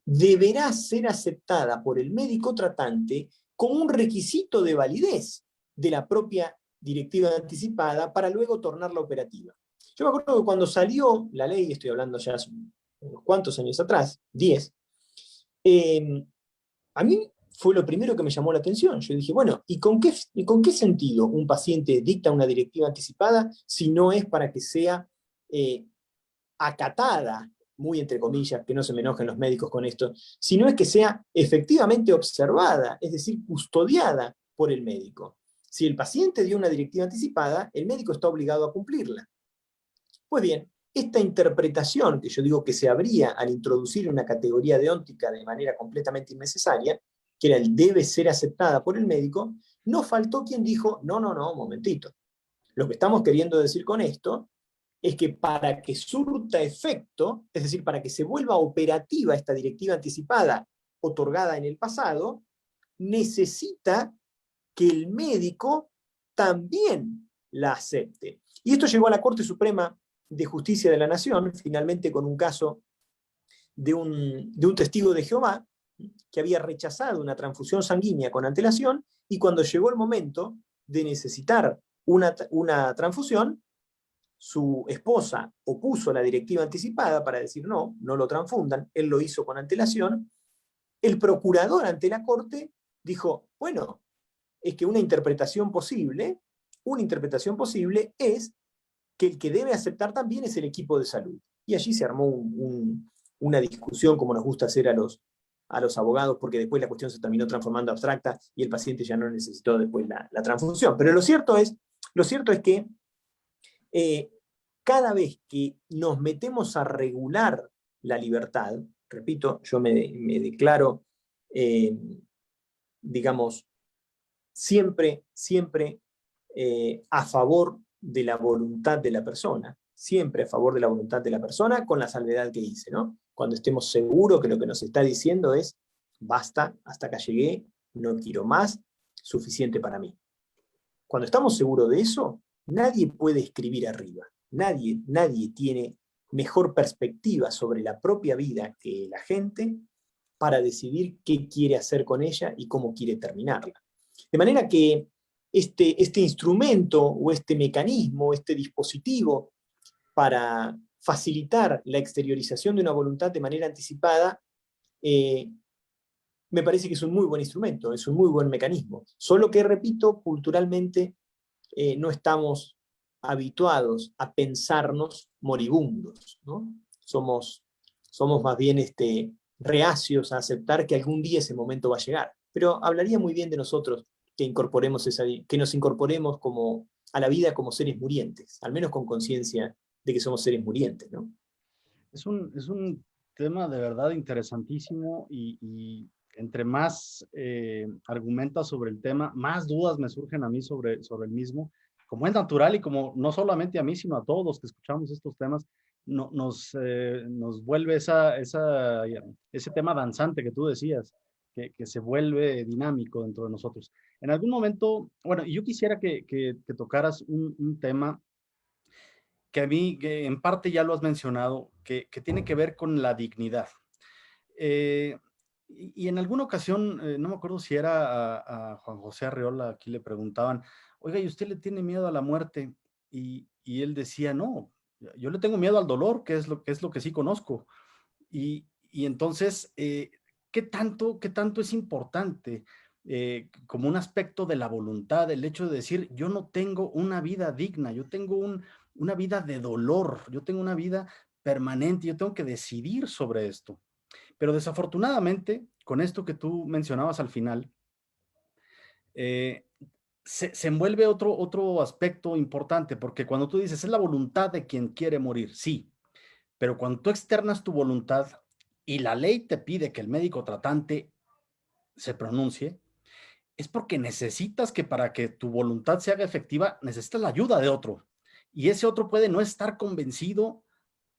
deberá ser aceptada por el médico tratante como un requisito de validez de la propia directiva anticipada para luego tornarla operativa. Yo me acuerdo que cuando salió la ley, estoy hablando ya hace unos cuantos años atrás, 10, a mí fue lo primero que me llamó la atención. Yo dije, bueno, ¿y con qué sentido un paciente dicta una directiva anticipada si no es para que sea acatada, muy entre comillas, que no se me enojen los médicos con esto, sino es que sea efectivamente observada, es decir, custodiada por el médico? Si el paciente dio una directiva anticipada, el médico está obligado a cumplirla. Pues bien, esta interpretación que yo digo que se abría al introducir una categoría deóntica de manera completamente innecesaria, que era el debe ser aceptada por el médico, no faltó quien dijo: no, un momentito. Lo que estamos queriendo decir con esto es que para que surta efecto, es decir, para que se vuelva operativa esta directiva anticipada otorgada en el pasado, necesita que el médico también la acepte. Y esto llegó a la Corte Suprema de Justicia de la Nación, finalmente con un caso de un testigo de Jehová que había rechazado una transfusión sanguínea con antelación, y cuando llegó el momento de necesitar una transfusión, su esposa opuso la directiva anticipada para decir no lo transfundan, él lo hizo con antelación. El procurador ante la Corte dijo: bueno, es que una interpretación posible es que el que debe aceptar también es el equipo de salud. Y allí se armó una discusión, como nos gusta hacer a los abogados, porque después la cuestión se terminó transformando abstracta y el paciente ya no necesitó después la transfusión. Pero lo cierto es que cada vez que nos metemos a regular la libertad, repito, yo me declaro, digamos, siempre a favor de la voluntad de la persona, siempre a favor de la voluntad de la persona, con la salvedad que hice, ¿no? Cuando estemos seguros que lo que nos está diciendo es, basta, hasta acá llegué, no quiero más, suficiente para mí. Cuando estamos seguros de eso, nadie puede escribir arriba, nadie tiene mejor perspectiva sobre la propia vida que la gente para decidir qué quiere hacer con ella y cómo quiere terminarla. De manera que este instrumento o este mecanismo, este dispositivo para facilitar la exteriorización de una voluntad de manera anticipada, me parece que es un muy buen instrumento, es un muy buen mecanismo. Solo que, repito, culturalmente no estamos habituados a pensarnos moribundos, ¿no? Somos más bien reacios a aceptar que algún día ese momento va a llegar. Pero hablaría muy bien de nosotros que nos incorporemos como, a la vida como seres murientes, al menos con conciencia de que somos seres murientes, ¿no? Es un tema de verdad interesantísimo y entre más argumentas sobre el tema, más dudas me surgen a mí sobre el mismo. Como es natural y como no solamente a mí, sino a todos los que escuchamos estos temas, nos vuelve ese tema danzante que tú decías, que se vuelve dinámico dentro de nosotros. En algún momento, bueno, yo quisiera que tocaras un tema que a mí, que en parte ya lo has mencionado, que tiene que ver con la dignidad. Y en alguna ocasión, no me acuerdo si era a Juan José Arreola, aquí le preguntaban, oiga, ¿y usted le tiene miedo a la muerte? Y él decía, no, yo le tengo miedo al dolor, que es lo que sí conozco. Y entonces, qué tanto es importante como un aspecto de la voluntad, el hecho de decir, yo no tengo una vida digna, yo tengo una vida de dolor, yo tengo una vida permanente, yo tengo que decidir sobre esto. Pero desafortunadamente, con esto que tú mencionabas al final, eh, se envuelve otro aspecto importante, porque cuando tú dices, es la voluntad de quien quiere morir, sí, pero cuando tú externas tu voluntad y la ley te pide que el médico tratante se pronuncie, es porque necesitas que para que tu voluntad se haga efectiva, necesitas la ayuda de otro. Y ese otro puede no estar convencido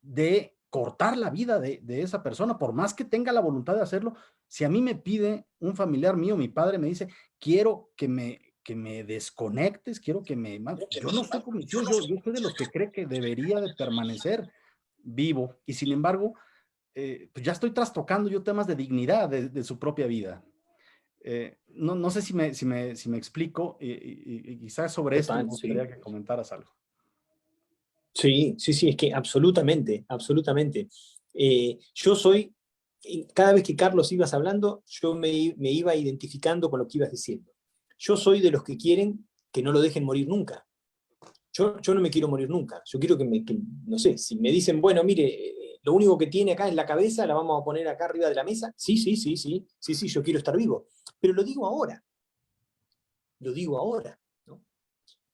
de cortar la vida de esa persona, por más que tenga la voluntad de hacerlo. Si a mí me pide un familiar mío, mi padre me dice, quiero que me desconectes, quiero que me... Yo no estoy convencido, yo soy de los que cree que debería de permanecer vivo, y sin embargo, pues ya estoy trastocando yo temas de dignidad de su propia vida. No sé si me explico, y quizás sobre esto me Total, gustaría sí. que comentaras algo. Sí, es que absolutamente. Yo soy, cada vez que Carlos ibas hablando, yo me iba identificando con lo que ibas diciendo. Yo soy de los que quieren que no lo dejen morir nunca. Yo no me quiero morir nunca. Yo quiero no sé, si me dicen, bueno, mire, lo único que tiene acá es la cabeza, la vamos a poner acá arriba de la mesa. Sí, yo quiero estar vivo. Pero lo digo ahora, ¿no?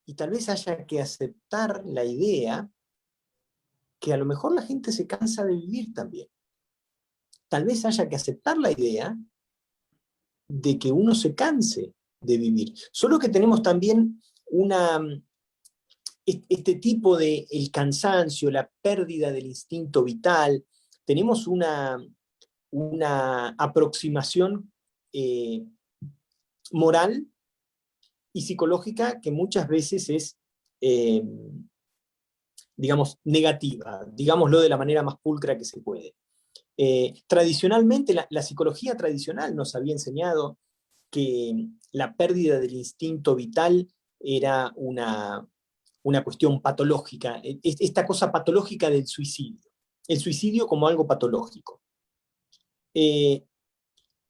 Y tal vez haya que aceptar la idea que a lo mejor la gente se cansa de vivir también. Tal vez haya que aceptar la idea de que uno se canse de vivir. Solo que tenemos también este tipo de el cansancio, la pérdida del instinto vital, tenemos una aproximación moral y psicológica que muchas veces es, digamos, negativa, digámoslo de la manera más pulcra que se puede. Tradicionalmente, la psicología tradicional nos había enseñado que la pérdida del instinto vital era una cuestión patológica, esta cosa patológica del suicidio, el suicidio como algo patológico.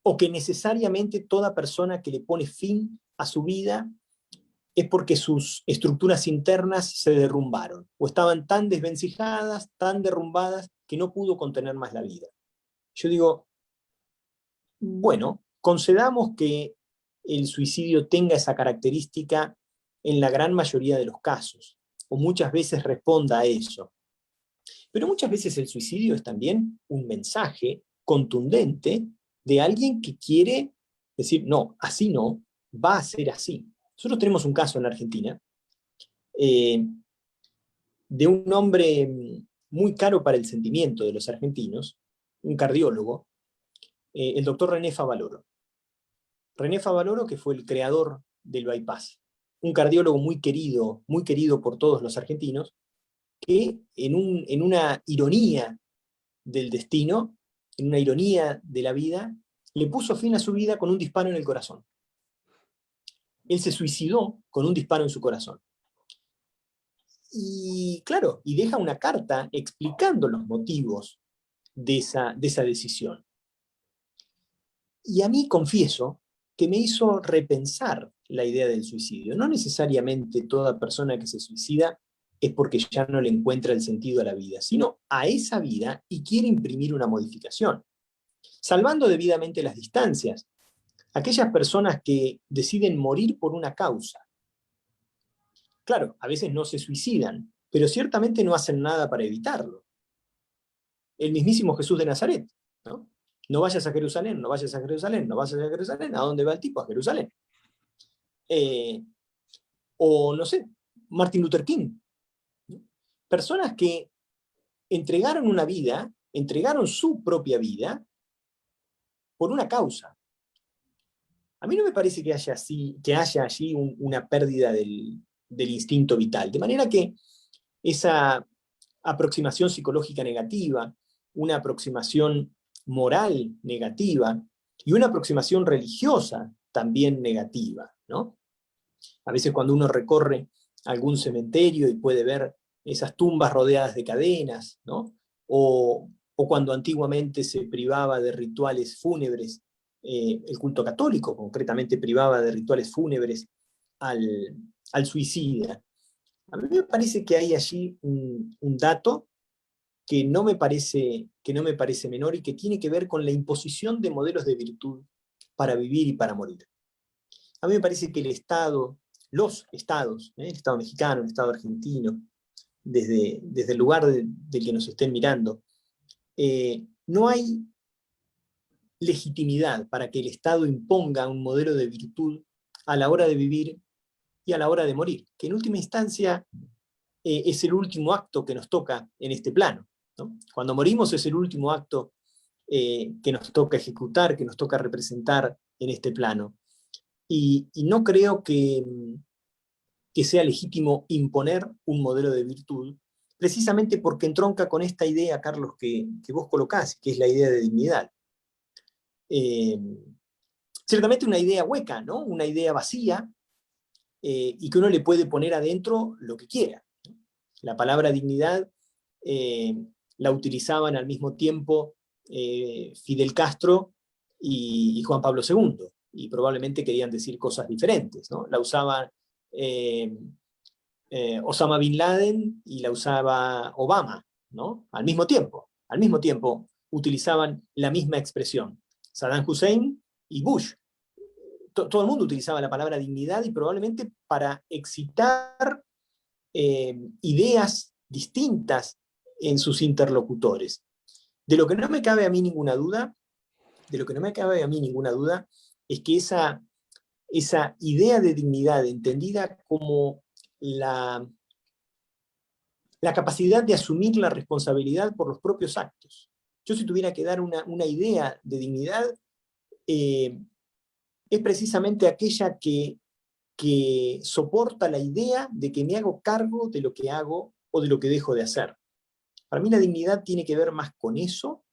O que necesariamente toda persona que le pone fin a su vida es porque sus estructuras internas se derrumbaron o estaban tan desvencijadas, tan derrumbadas, que no pudo contener más la vida. Yo digo, bueno, concedamos que el suicidio tenga esa característica en la gran mayoría de los casos. o muchas veces responda a eso. Pero muchas veces el suicidio es también un mensaje contundente de alguien que quiere decir, no, así no, va a ser así. Nosotros tenemos un caso en la Argentina de un hombre muy caro para el sentimiento de los argentinos, un cardiólogo, el doctor René Favaloro. René Favaloro, que fue el creador del bypass, un cardiólogo muy querido por todos los argentinos, que en una ironía del destino, en una ironía de la vida, le puso fin a su vida con un disparo en el corazón. Él se suicidó con un disparo en su corazón. Y claro, y deja una carta explicando los motivos de esa decisión. Y a mí, confieso, que me hizo repensar la idea del suicidio. No necesariamente toda persona que se suicida es porque ya no le encuentra el sentido a la vida, sino a esa vida y quiere imprimir una modificación. Salvando debidamente las distancias, aquellas personas que deciden morir por una causa, claro, a veces no se suicidan, pero ciertamente no hacen nada para evitarlo. El mismísimo Jesús de Nazaret, ¿no? No vayas a Jerusalén, no vayas a Jerusalén, no vayas a Jerusalén. ¿A dónde va el tipo? A Jerusalén. O, no sé, Martin Luther King. Personas que entregaron una vida, entregaron su propia vida por una causa. A mí no me parece que haya allí una pérdida del instinto vital. De manera que esa aproximación psicológica negativa, una aproximación moral negativa y una aproximación religiosa también negativa, ¿no? A veces cuando uno recorre algún cementerio y puede ver esas tumbas rodeadas de cadenas, ¿no? O cuando antiguamente se privaba de rituales fúnebres, el culto católico concretamente privaba de rituales fúnebres al suicida. A mí me parece que hay allí un dato que no me parece menor y que tiene que ver con la imposición de modelos de virtud para vivir y para morir. A mí me parece que el Estado, los estados, el Estado mexicano, el Estado argentino, desde el lugar del que nos estén mirando, no hay legitimidad para que el Estado imponga un modelo de virtud a la hora de vivir y a la hora de morir, que en última instancia es el último acto que nos toca en este plano, ¿no? Cuando morimos es el último acto que nos toca ejecutar, que nos toca representar en este plano. Y no creo que sea legítimo imponer un modelo de virtud, precisamente porque entronca con esta idea, Carlos, que vos colocás, que es la idea de dignidad. Ciertamente una idea hueca, ¿no? Una idea vacía, y que uno le puede poner adentro lo que quiera. La palabra dignidad la utilizaban al mismo tiempo Fidel Castro y Juan Pablo II, y probablemente querían decir cosas diferentes, ¿no? La usaban Osama Bin Laden y la usaba Obama, ¿no? Al mismo tiempo utilizaban la misma expresión. Saddam Hussein y Bush. Todo el mundo utilizaba la palabra dignidad y probablemente para excitar ideas distintas en sus interlocutores. De lo que no me cabe a mí ninguna duda es que esa idea de dignidad entendida como la capacidad de asumir la responsabilidad por los propios actos. Yo, si tuviera que dar una idea de dignidad, es precisamente aquella que soporta la idea de que me hago cargo de lo que hago o de lo que dejo de hacer. Para mí la dignidad tiene que ver más con eso.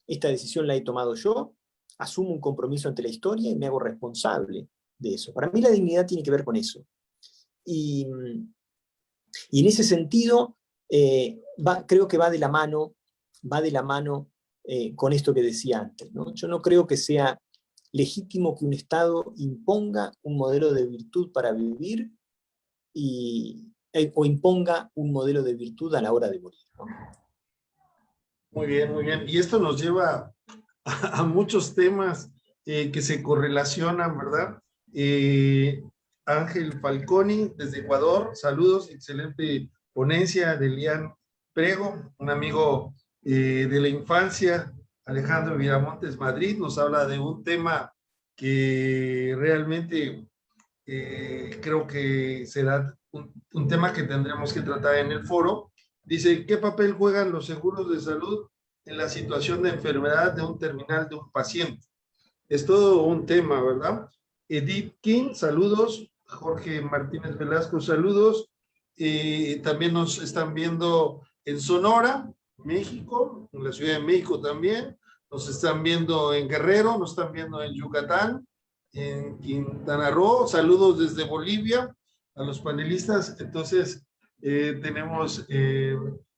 Esta decisión la he tomado yo, asumo un compromiso ante la historia y me hago responsable de eso. Para mí la dignidad tiene que ver con eso. Y en ese sentido, creo que va de la mano con esto que decía antes, ¿no? Yo no creo que sea legítimo que un Estado imponga un modelo de virtud para vivir o imponga un modelo de virtud a la hora de morir, ¿no? Muy bien, muy bien. Y esto nos lleva a muchos temas que se correlacionan, ¿verdad? Ángel Falconi desde Ecuador, saludos, excelente ponencia de Lian Prego, un amigo de la infancia, Alejandro Viramontes Madrid, nos habla de un tema que realmente creo que será un tema que tendremos que tratar en el foro. Dice, ¿qué papel juegan los seguros de salud en la situación de enfermedad de un terminal de un paciente? Es todo un tema, ¿verdad? Edith King, saludos. Jorge Martínez Velasco, saludos. También nos están viendo en Sonora, México, en la Ciudad de México también. Nos están viendo en Guerrero, nos están viendo en Yucatán, en Quintana Roo. Saludos desde Bolivia a los panelistas. Entonces, tenemos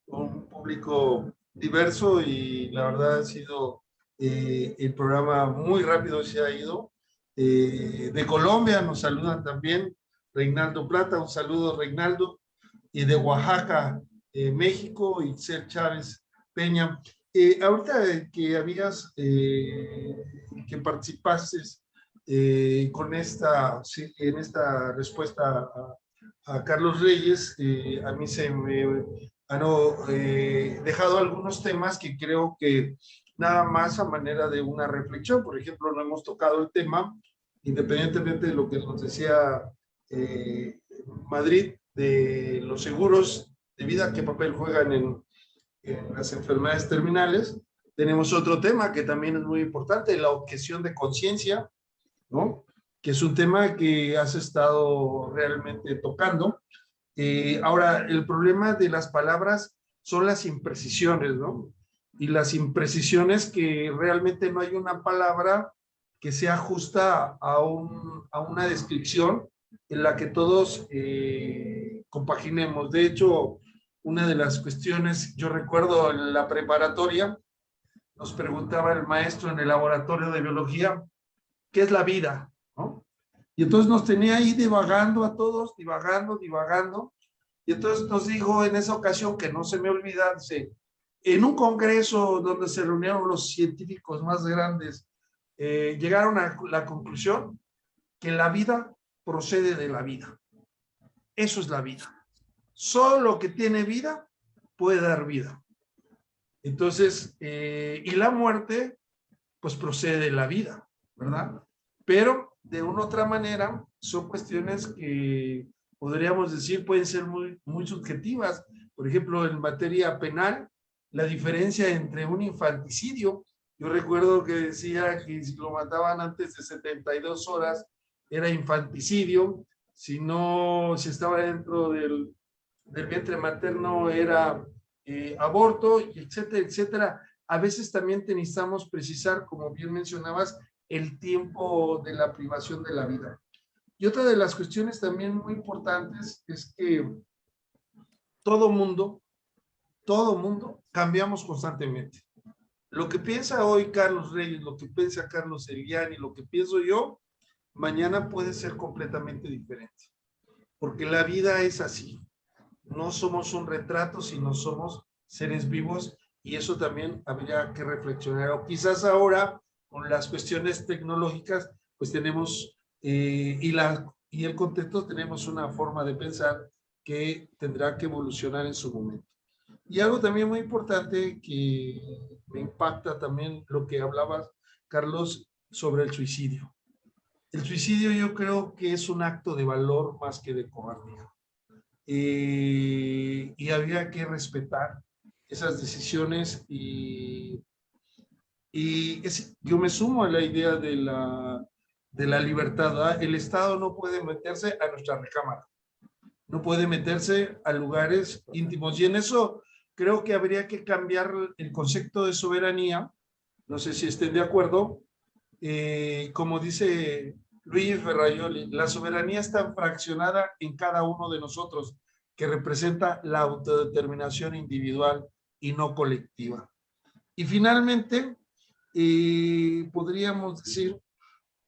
un público diverso y la verdad ha sido el programa muy rápido se ha ido. De Colombia nos saludan también Reinaldo Plata, un saludo Reinaldo, y de Oaxaca, México, Itzel Chávez Peña. Ahorita que habías, que participaste con esta, sí, en esta respuesta a Carlos Reyes, a mí se me han dejado algunos temas que creo que nada más a manera de una reflexión. Por ejemplo, no hemos tocado el tema, independientemente de lo que nos decía Madrid, de los seguros de vida, qué papel juegan en las enfermedades terminales. Tenemos otro tema que también es muy importante, la objeción de conciencia, ¿no? Que es un tema que has estado realmente tocando. Ahora, el problema de las palabras son las imprecisiones, ¿no? Y las imprecisiones que realmente no hay una palabra que sea justa a una descripción en la que todos compaginemos. De hecho, una de las cuestiones, yo recuerdo en la preparatoria, nos preguntaba el maestro en el laboratorio de biología, ¿qué es la vida? ¿No? Y entonces nos tenía ahí divagando a todos, divagando. Y entonces nos dijo en esa ocasión, que no se me olvida, en un congreso donde se reunieron los científicos más grandes, llegaron a la conclusión que la vida procede de la vida. Eso es la vida. Solo lo que tiene vida puede dar vida. Entonces, y la muerte, pues procede de la vida, ¿verdad? Pero de una u otra manera son cuestiones que podríamos decir pueden ser muy, muy subjetivas. Por ejemplo, en materia penal, la diferencia entre un infanticidio, yo recuerdo que decía que si lo mataban antes de 72 horas era infanticidio, si no, si estaba dentro del vientre materno era aborto, etcétera, etcétera. A veces también necesitamos precisar, como bien mencionabas, el tiempo de la privación de la vida. Y otra de las cuestiones también muy importantes es que todo mundo cambiamos constantemente. Lo que piensa hoy Carlos Reyes, lo que piensa Carlos Eliani, lo que pienso yo, mañana puede ser completamente diferente. Porque la vida es así. No somos un retrato, sino somos seres vivos y eso también habría que reflexionar. O quizás ahora, con las cuestiones tecnológicas, pues tenemos, y el contexto, tenemos una forma de pensar que tendrá que evolucionar en su momento. Y algo también muy importante que me impacta también lo que hablabas, Carlos, sobre el suicidio. El suicidio yo creo que es un acto de valor más que de cobardía. Y había que respetar esas decisiones yo me sumo a la idea de la libertad, ¿verdad? El Estado no puede meterse a nuestra recámara, no puede meterse a lugares íntimos y en eso creo que habría que cambiar el concepto de soberanía, no sé si estén de acuerdo, como dice Luis Ferraioli, la soberanía está fraccionada en cada uno de nosotros, que representa la autodeterminación individual y no colectiva. Y finalmente, podríamos decir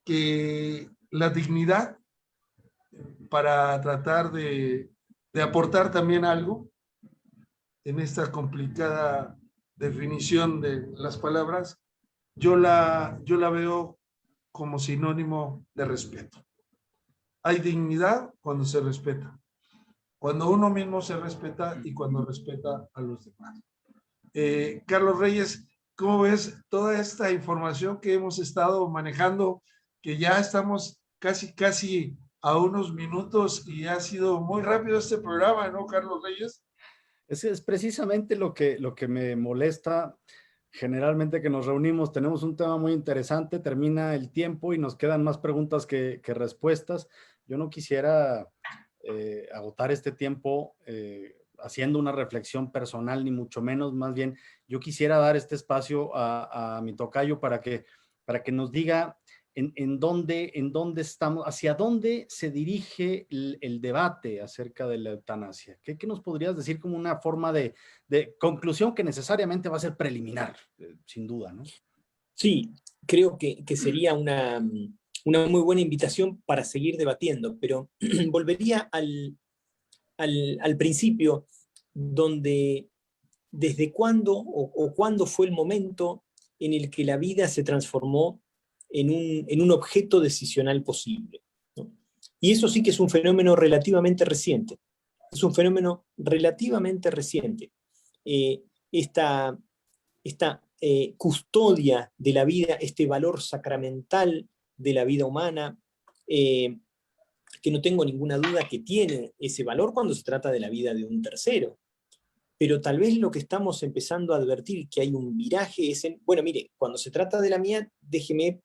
que la dignidad, para tratar de aportar también algo en esta complicada definición de las palabras, yo la veo como sinónimo de respeto. Hay dignidad cuando se respeta. Cuando uno mismo se respeta y cuando respeta a los demás. Carlos Reyes, ¿cómo ves toda esta información que hemos estado manejando? Que ya estamos casi a unos minutos y ha sido muy rápido este programa, ¿no, Carlos Reyes? Es precisamente lo que me molesta. Generalmente que nos reunimos, tenemos un tema muy interesante, termina el tiempo y nos quedan más preguntas que respuestas. Yo no quisiera agotar este tiempo haciendo una reflexión personal, ni mucho menos, más bien yo quisiera dar este espacio a mi tocayo para que nos diga en dónde estamos, hacia dónde se dirige el debate acerca de la eutanasia. ¿Qué nos podrías decir como una forma de conclusión que necesariamente va a ser preliminar, sin duda, ¿no? Sí, creo que sería una muy buena invitación para seguir debatiendo, pero volvería al principio, donde desde cuándo o cuándo fue el momento en el que la vida se transformó en un objeto decisional posible, ¿no? Y eso sí que es un fenómeno relativamente reciente. Es un fenómeno relativamente reciente. Esta custodia de la vida, este valor sacramental de la vida humana, que no tengo ninguna duda que tiene ese valor cuando se trata de la vida de un tercero. Pero tal vez lo que estamos empezando a advertir que hay un viraje es en, bueno, mire, cuando se trata de la mía, déjeme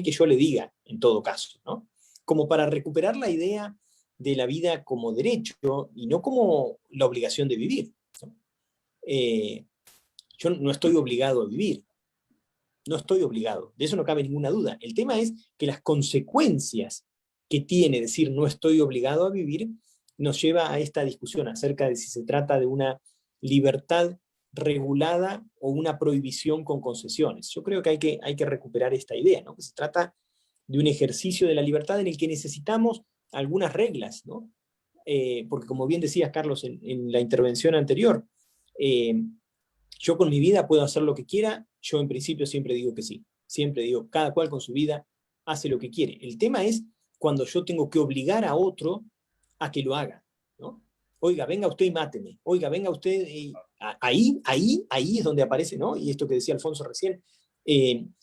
que yo le diga, en todo caso, ¿no? Como para recuperar la idea de la vida como derecho y no como la obligación de vivir, ¿no? Yo no estoy obligado a vivir, no estoy obligado, de eso no cabe ninguna duda. El tema es que las consecuencias que tiene decir no estoy obligado a vivir nos lleva a esta discusión acerca de si se trata de una libertad regulada o una prohibición con concesiones. Yo creo que hay que recuperar esta idea, ¿no? Que se trata de un ejercicio de la libertad en el que necesitamos algunas reglas, ¿no? Porque como bien decías, Carlos, en la intervención anterior, yo con mi vida puedo hacer lo que quiera, yo en principio siempre digo que sí, siempre digo, cada cual con su vida hace lo que quiere. El tema es cuando yo tengo que obligar a otro a que lo haga, ¿no? Oiga, venga usted y máteme, oiga, venga usted y... Ahí es donde aparece, ¿no? Y esto que decía Alfonso recién,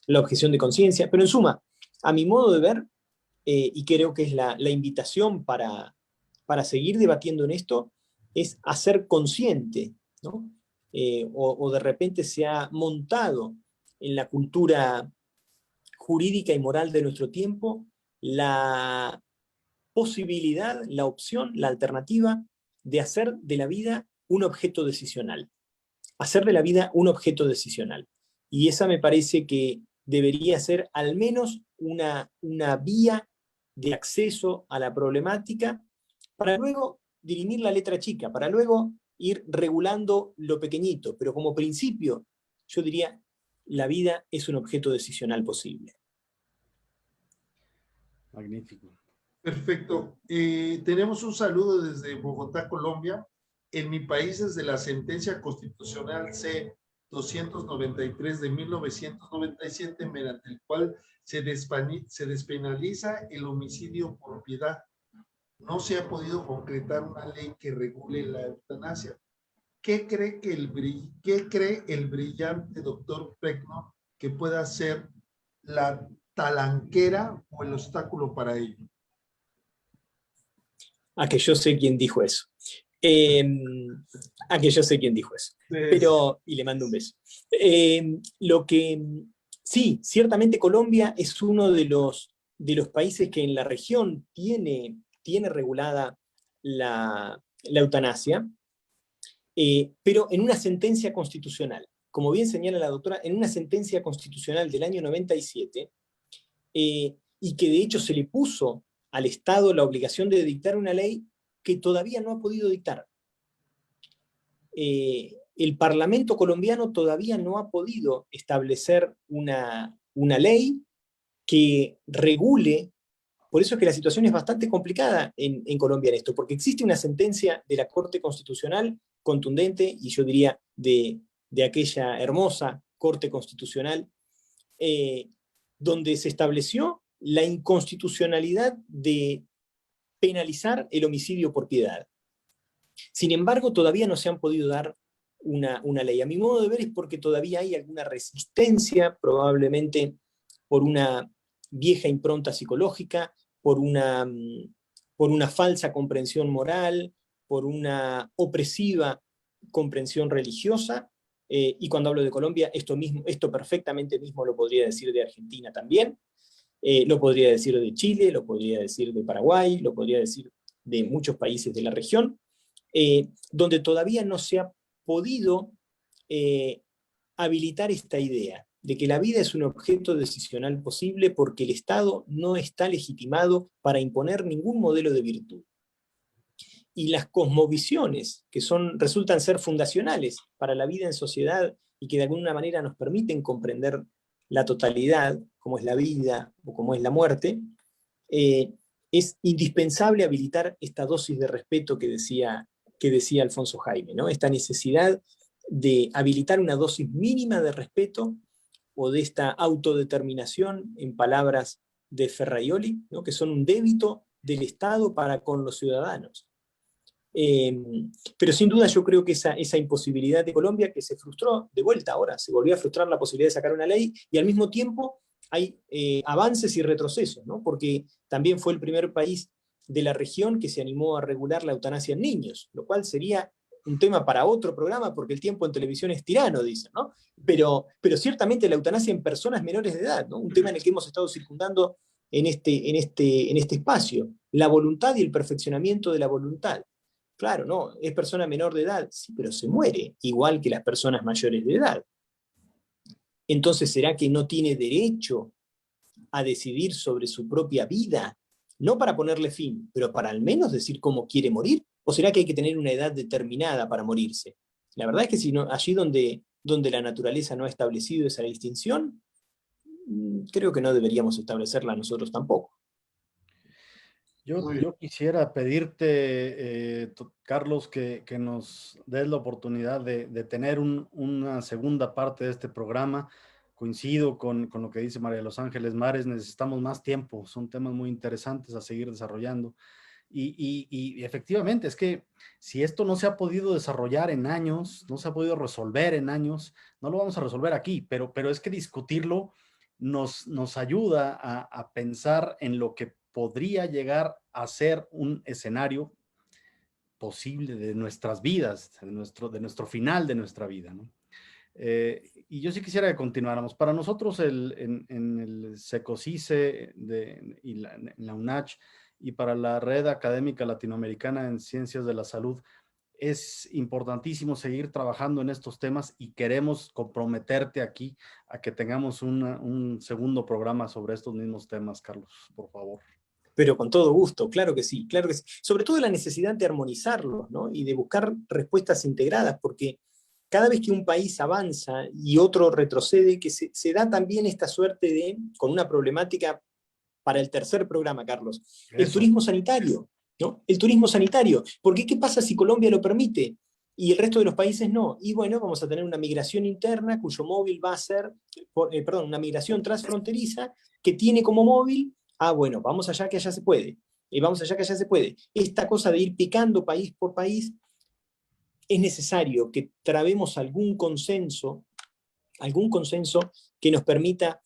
la objeción de conciencia, pero en suma, a mi modo de ver, y creo que es la invitación para seguir debatiendo en esto, es hacer consciente, ¿no? O de repente se ha montado en la cultura jurídica y moral de nuestro tiempo la posibilidad, la opción, la alternativa de hacer de la vida un objeto decisional. Hacer de la vida un objeto decisional. Y esa me parece que debería ser al menos una vía de acceso a la problemática para luego dirimir la letra chica, para luego ir regulando lo pequeñito, pero como principio yo diría, la vida es un objeto decisional posible. Magnífico. Perfecto. Tenemos un saludo desde Bogotá, Colombia. En mi país, desde la sentencia constitucional C-293 de 1997, mediante el cual se despenaliza el homicidio por piedad, no se ha podido concretar una ley que regule la eutanasia. ¿Qué cree el brillante doctor Pecno que pueda ser la talanquera o el obstáculo para ello? A que yo sé quién dijo eso. A que yo sé quién dijo eso. Pero, y le mando un beso. Sí, ciertamente Colombia es uno de los países que en la región tiene regulada la eutanasia, pero en una sentencia constitucional. Como bien señala la doctora, en una sentencia constitucional del año 97, y que de hecho se le puso al Estado la obligación de dictar una ley que todavía no ha podido dictar. El Parlamento colombiano todavía no ha podido establecer una ley que regule. Por eso es que la situación es bastante complicada en Colombia en esto, porque existe una sentencia de la Corte Constitucional contundente, y yo diría de aquella hermosa Corte Constitucional, donde se estableció la inconstitucionalidad de penalizar el homicidio por piedad. Sin embargo, todavía no se han podido dar una ley. A mi modo de ver es porque todavía hay alguna resistencia, probablemente por una vieja impronta psicológica, por una falsa comprensión moral, por una opresiva comprensión religiosa, y cuando hablo de Colombia, esto perfectamente mismo lo podría decir de Argentina también, lo podría decir de Chile, lo podría decir de Paraguay, lo podría decir de muchos países de la región, donde todavía no se ha podido habilitar esta idea de que la vida es un objeto decisional posible porque el Estado no está legitimado para imponer ningún modelo de virtud. Y las cosmovisiones, que resultan ser fundacionales para la vida en sociedad y que de alguna manera nos permiten comprender la totalidad, como es la vida o como es la muerte, es indispensable habilitar esta dosis de respeto que decía Alfonso Jaime, ¿no? Esta necesidad de habilitar una dosis mínima de respeto o de esta autodeterminación, en palabras de Ferraioli, ¿no? Que son un débito del Estado para con los ciudadanos. Pero sin duda yo creo que esa imposibilidad de Colombia, que se frustró de vuelta ahora, se volvió a frustrar la posibilidad de sacar una ley, y al mismo tiempo hay avances y retrocesos, ¿no? Porque también fue el primer país de la región que se animó a regular la eutanasia en niños, lo cual sería un tema para otro programa, porque el tiempo en televisión es tirano, dicen, ¿no? Pero ciertamente la eutanasia en personas menores de edad, ¿no? Un tema en el que hemos estado circundando en este espacio, la voluntad y el perfeccionamiento de la voluntad. Claro, no, es persona menor de edad, sí, pero se muere, igual que las personas mayores de edad. Entonces, ¿será que no tiene derecho a decidir sobre su propia vida? No para ponerle fin, pero para al menos decir cómo quiere morir. ¿O será que hay que tener una edad determinada para morirse? La verdad es que allí donde la naturaleza no ha establecido esa distinción, creo que no deberíamos establecerla nosotros tampoco. Yo quisiera pedirte, Carlos, que nos des la oportunidad de tener una segunda parte de este programa. Coincido con lo que dice María de los Ángeles Mares, necesitamos más tiempo, son temas muy interesantes a seguir desarrollando. Y efectivamente, es que si esto no se ha podido desarrollar en años, no se ha podido resolver en años, no lo vamos a resolver aquí, pero es que discutirlo nos ayuda a pensar en lo que podría llegar a ser un escenario posible de nuestras vidas, de nuestro final de nuestra vida, ¿no? Y yo sí quisiera que continuáramos. Para nosotros en el SECOCICE en la UNACH y para la Red Académica Latinoamericana en Ciencias de la Salud, es importantísimo seguir trabajando en estos temas y queremos comprometerte aquí a que tengamos un segundo programa sobre estos mismos temas, Carlos, por favor. Pero con todo gusto, claro que sí, claro que sí. Sobre todo la necesidad de armonizarlos, ¿no? Y de buscar respuestas integradas, porque cada vez que un país avanza y otro retrocede, que se da también esta suerte con una problemática para el tercer programa, Carlos, el turismo sanitario, ¿no? El turismo sanitario. Porque ¿qué pasa si Colombia lo permite y el resto de los países no? Y bueno, vamos a tener una migración interna cuyo móvil va a ser, una migración transfronteriza que tiene como móvil, bueno, vamos allá que allá se puede. Vamos allá que allá se puede. Esta cosa de ir picando país por país, es necesario que trabemos algún consenso que nos permita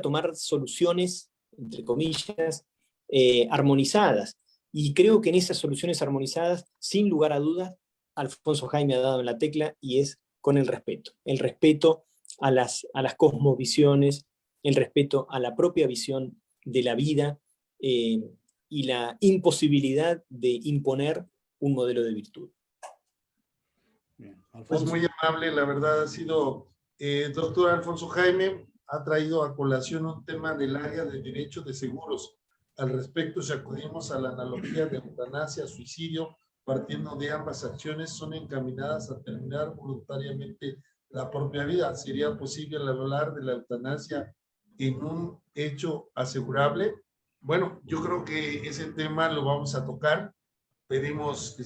tomar soluciones, entre comillas, armonizadas. Y creo que en esas soluciones armonizadas, sin lugar a dudas, Alfonso Jaime ha dado en la tecla, y es con el respeto a las cosmovisiones, el respeto a la propia visión de la vida, y la imposibilidad de imponer un modelo de virtud. Bien, pues muy amable, la verdad ha sido, doctor Alfonso Jaime, ha traído a colación un tema del área de derecho de seguros. Al respecto, si acudimos a la analogía de eutanasia, suicidio, partiendo de ambas acciones, son encaminadas a terminar voluntariamente la propia vida. ¿Sería posible hablar de la eutanasia en un hecho asegurable? Bueno, yo creo que ese tema lo vamos a tocar. Pedimos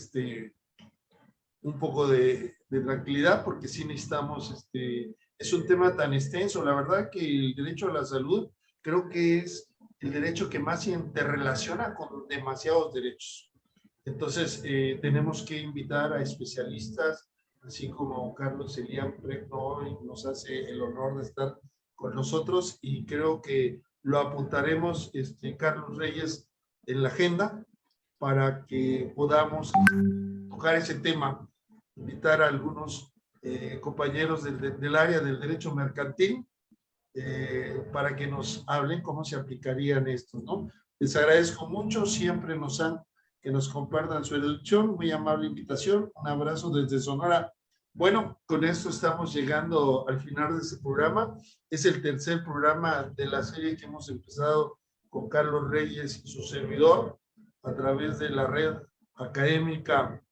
un poco de tranquilidad, porque sí necesitamos, es un tema tan extenso. La verdad que el derecho a la salud creo que es el derecho que más se interrelaciona con demasiados derechos. Entonces, tenemos que invitar a especialistas, así como Carlos Elian Pregno hoy nos hace el honor de estar con nosotros, y creo que lo apuntaremos, Carlos Reyes, en la agenda para que podamos tocar ese tema, invitar a algunos compañeros del área del derecho mercantil para que nos hablen cómo se aplicarían estos, ¿no? Les agradezco mucho, siempre que nos compartan su erudición, muy amable invitación, un abrazo desde Sonora. Bueno, con esto estamos llegando al final de este programa. Es el tercer programa de la serie que hemos empezado con Carlos Reyes y su servidor a través de la red académica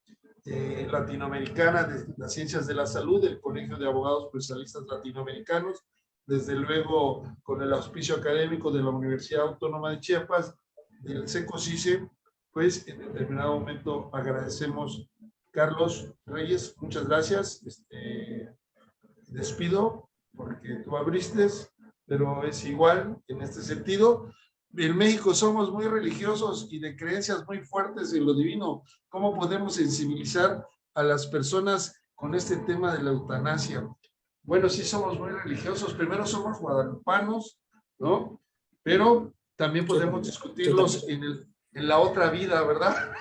latinoamericana de las ciencias de la salud, del Colegio de Abogados Procesalistas Latinoamericanos, desde luego con el auspicio académico de la Universidad Autónoma de Chiapas, del SECOCICE. Pues en determinado momento agradecemos. Carlos Reyes, muchas gracias. Despido porque tú abriste, pero es igual en este sentido. En México somos muy religiosos y de creencias muy fuertes en lo divino. ¿Cómo podemos sensibilizar a las personas con este tema de la eutanasia? Bueno, sí somos muy religiosos. Primero somos guadalupanos, ¿no? Pero también podemos discutirlos en la otra vida, ¿verdad?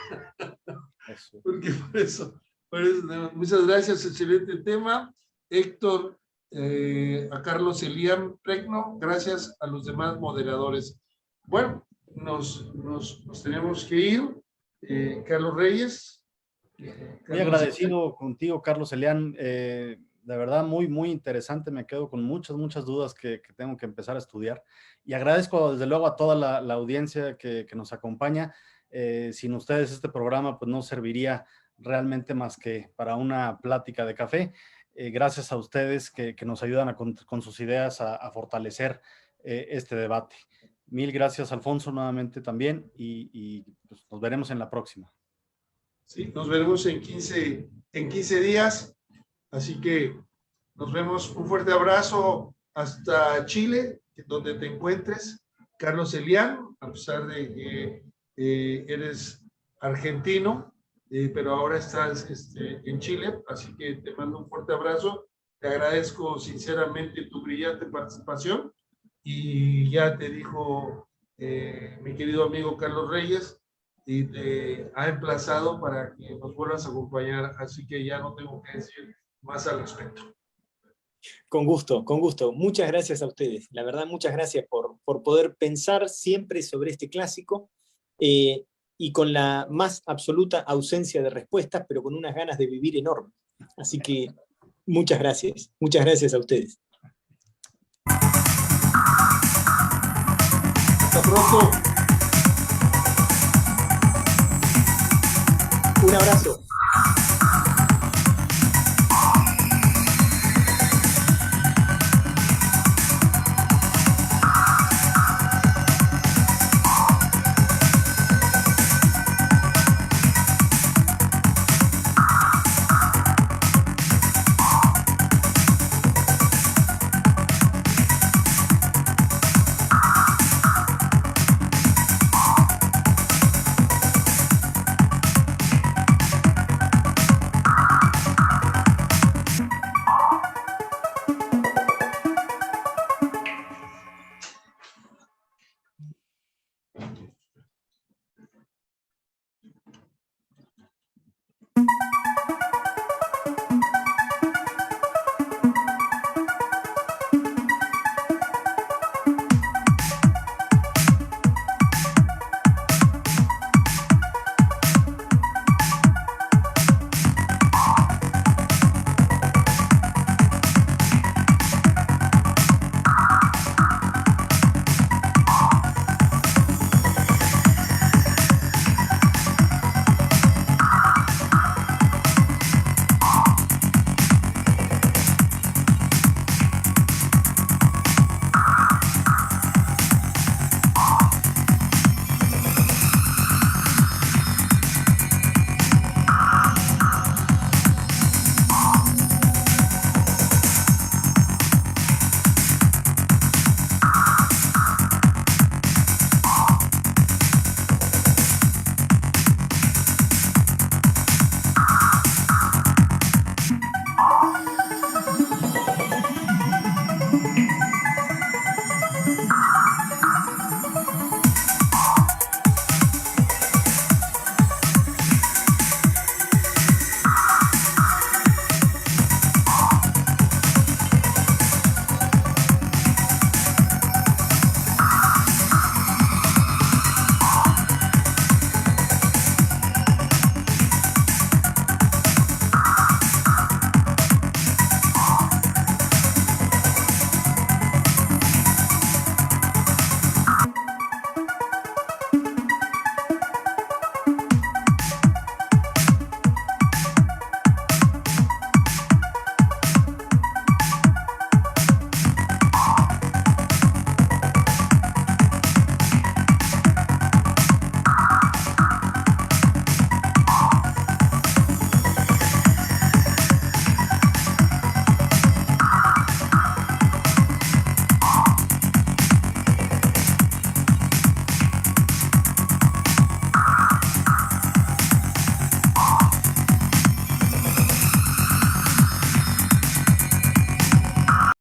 Porque por eso, muchas gracias, excelente tema. Héctor, a Carlos Elian Pregno, gracias a los demás moderadores. Bueno, nos tenemos que ir. Carlos Reyes. Muy agradecido contigo, Carlos Elian. De verdad, muy, muy interesante. Me quedo con muchas dudas que tengo que empezar a estudiar. Y agradezco, desde luego, a toda la audiencia que nos acompaña. Sin ustedes este programa pues no serviría realmente más que para una plática de café. Gracias a ustedes que nos ayudan con sus ideas a fortalecer este debate. Mil gracias, Alfonso, nuevamente también, y pues nos veremos en la próxima. Sí, nos veremos en 15 días, así que nos vemos. Un fuerte abrazo hasta Chile, donde te encuentres. Carlos Elian, a pesar de que eres argentino, pero ahora estás en Chile, así que te mando un fuerte abrazo. Te agradezco sinceramente tu brillante participación, y ya te dijo mi querido amigo Carlos Reyes, y te ha emplazado para que nos vuelvas a acompañar, así que ya no tengo que decir más al respecto. Con gusto, con gusto. Muchas gracias a ustedes. La verdad, muchas gracias por poder pensar siempre sobre este clásico, y con la más absoluta ausencia de respuestas, pero con unas ganas de vivir enormes. Así que muchas gracias a ustedes. Hasta pronto. Un abrazo.